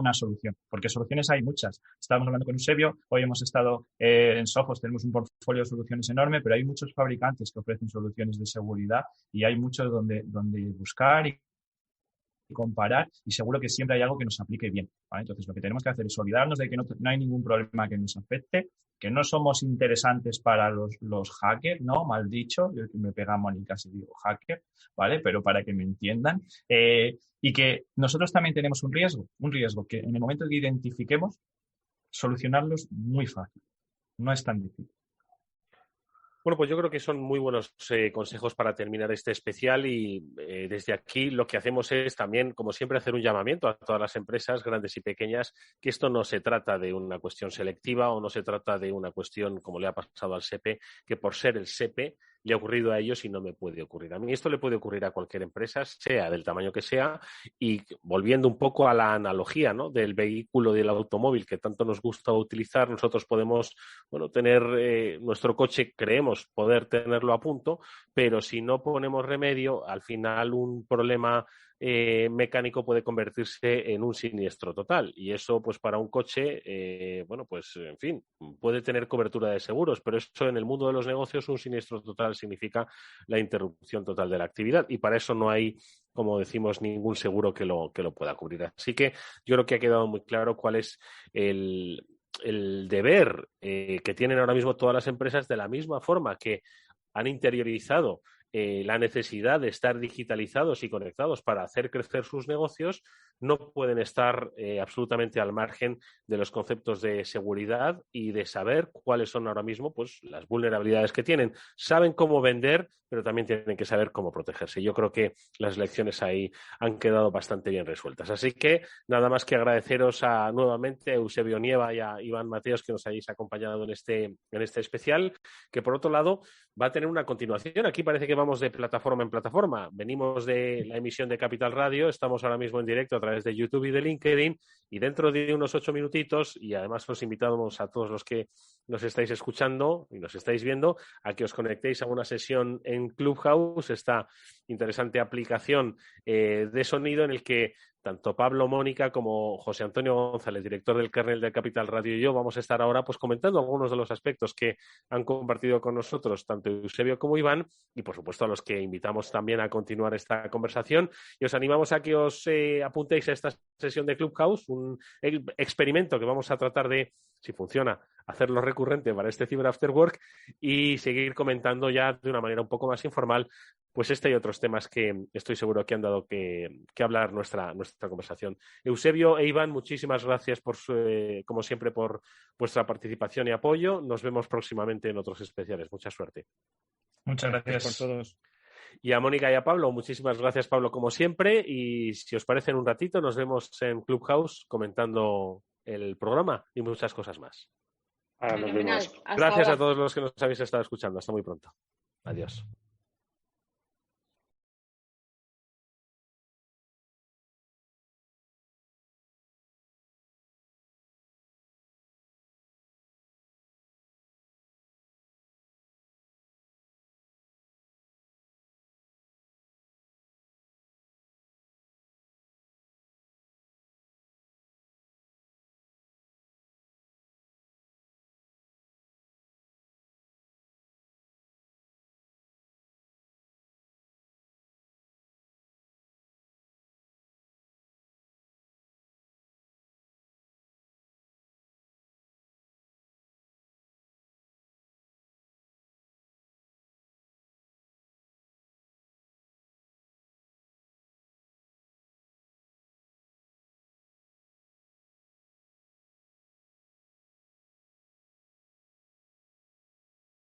una solución, porque soluciones hay muchas. Estábamos hablando con Eusebio, hoy hemos estado en Sophos, tenemos un portfolio de soluciones enorme, pero hay muchos fabricantes que ofrecen soluciones de seguridad y hay mucho donde buscar y comparar, y seguro que siempre hay algo que nos aplique bien, ¿vale? Entonces, lo que tenemos que hacer es olvidarnos de que no hay ningún problema que nos afecte, que no somos interesantes para los hackers, ¿no? Mal dicho, yo me pega a Mónica si digo hacker, ¿vale? Pero para que me entiendan. Y que nosotros también tenemos un riesgo que en el momento que identifiquemos, solucionarlo es muy fácil, no es tan difícil. Bueno, pues yo creo que son muy buenos consejos para terminar este especial y desde aquí lo que hacemos es también, como siempre, hacer un llamamiento a todas las empresas, grandes y pequeñas, que esto no se trata de una cuestión selectiva o no se trata de una cuestión como le ha pasado al SEPE, que por ser el SEPE le ha ocurrido a ellos y no me puede ocurrir a mí. Esto le puede ocurrir a cualquier empresa, sea del tamaño que sea, y volviendo un poco a la analogía, ¿no?, del vehículo del automóvil que tanto nos gusta utilizar, nosotros podemos, tener nuestro coche, creemos poder tenerlo a punto, pero si no ponemos remedio, al final un problema mecánico puede convertirse en un siniestro total. Y eso, pues para un coche, en fin, puede tener cobertura de seguros, pero eso en el mundo de los negocios, un siniestro total significa la interrupción total de la actividad. Y para eso no hay, como decimos, ningún seguro que lo pueda cubrir. Así que yo creo que ha quedado muy claro cuál es el deber que tienen ahora mismo todas las empresas, de la misma forma que han interiorizado la necesidad de estar digitalizados y conectados para hacer crecer sus negocios, no pueden estar absolutamente al margen de los conceptos de seguridad y de saber cuáles son ahora mismo, pues, las vulnerabilidades que tienen. Saben cómo vender, pero también tienen que saber cómo protegerse. Yo creo que las lecciones ahí han quedado bastante bien resueltas. Así que nada más que agradeceros nuevamente a Eusebio Nieva y a Iván Mateos que nos hayáis acompañado en este especial, que por otro lado va a tener una continuación. Aquí parece que vamos de plataforma en plataforma. Venimos de la emisión de Capital Radio, estamos ahora mismo en directo a través de YouTube y de LinkedIn, y dentro de unos 8 minutitos, y además os invitamos a todos los que nos estáis escuchando y nos estáis viendo a que os conectéis a una sesión en Clubhouse, esta interesante aplicación de sonido en el que tanto Pablo Mónica como José Antonio González, director del kernel de Capital Radio, y yo vamos a estar ahora pues comentando algunos de los aspectos que han compartido con nosotros tanto Eusebio como Iván, y por supuesto a los que invitamos también a continuar esta conversación, y os animamos a que os apuntéis a esta sesión de Clubhouse, un experimento que vamos a tratar de, si funciona, hacerlo recurrente para este Cyber After Work y seguir comentando ya de una manera un poco más informal pues este y otros temas que estoy seguro que han dado que hablar nuestra conversación. Eusebio e Iván, muchísimas gracias como siempre por vuestra participación y apoyo. Nos vemos próximamente en otros especiales. Mucha suerte. Muchas gracias por todos. Y a Mónica y a Pablo, muchísimas gracias, Pablo, como siempre. Y si os parece, en un ratito nos vemos en Clubhouse comentando el programa y muchas cosas más. Nos vemos. Gracias a todos los que nos habéis estado escuchando. Hasta muy pronto. Adiós.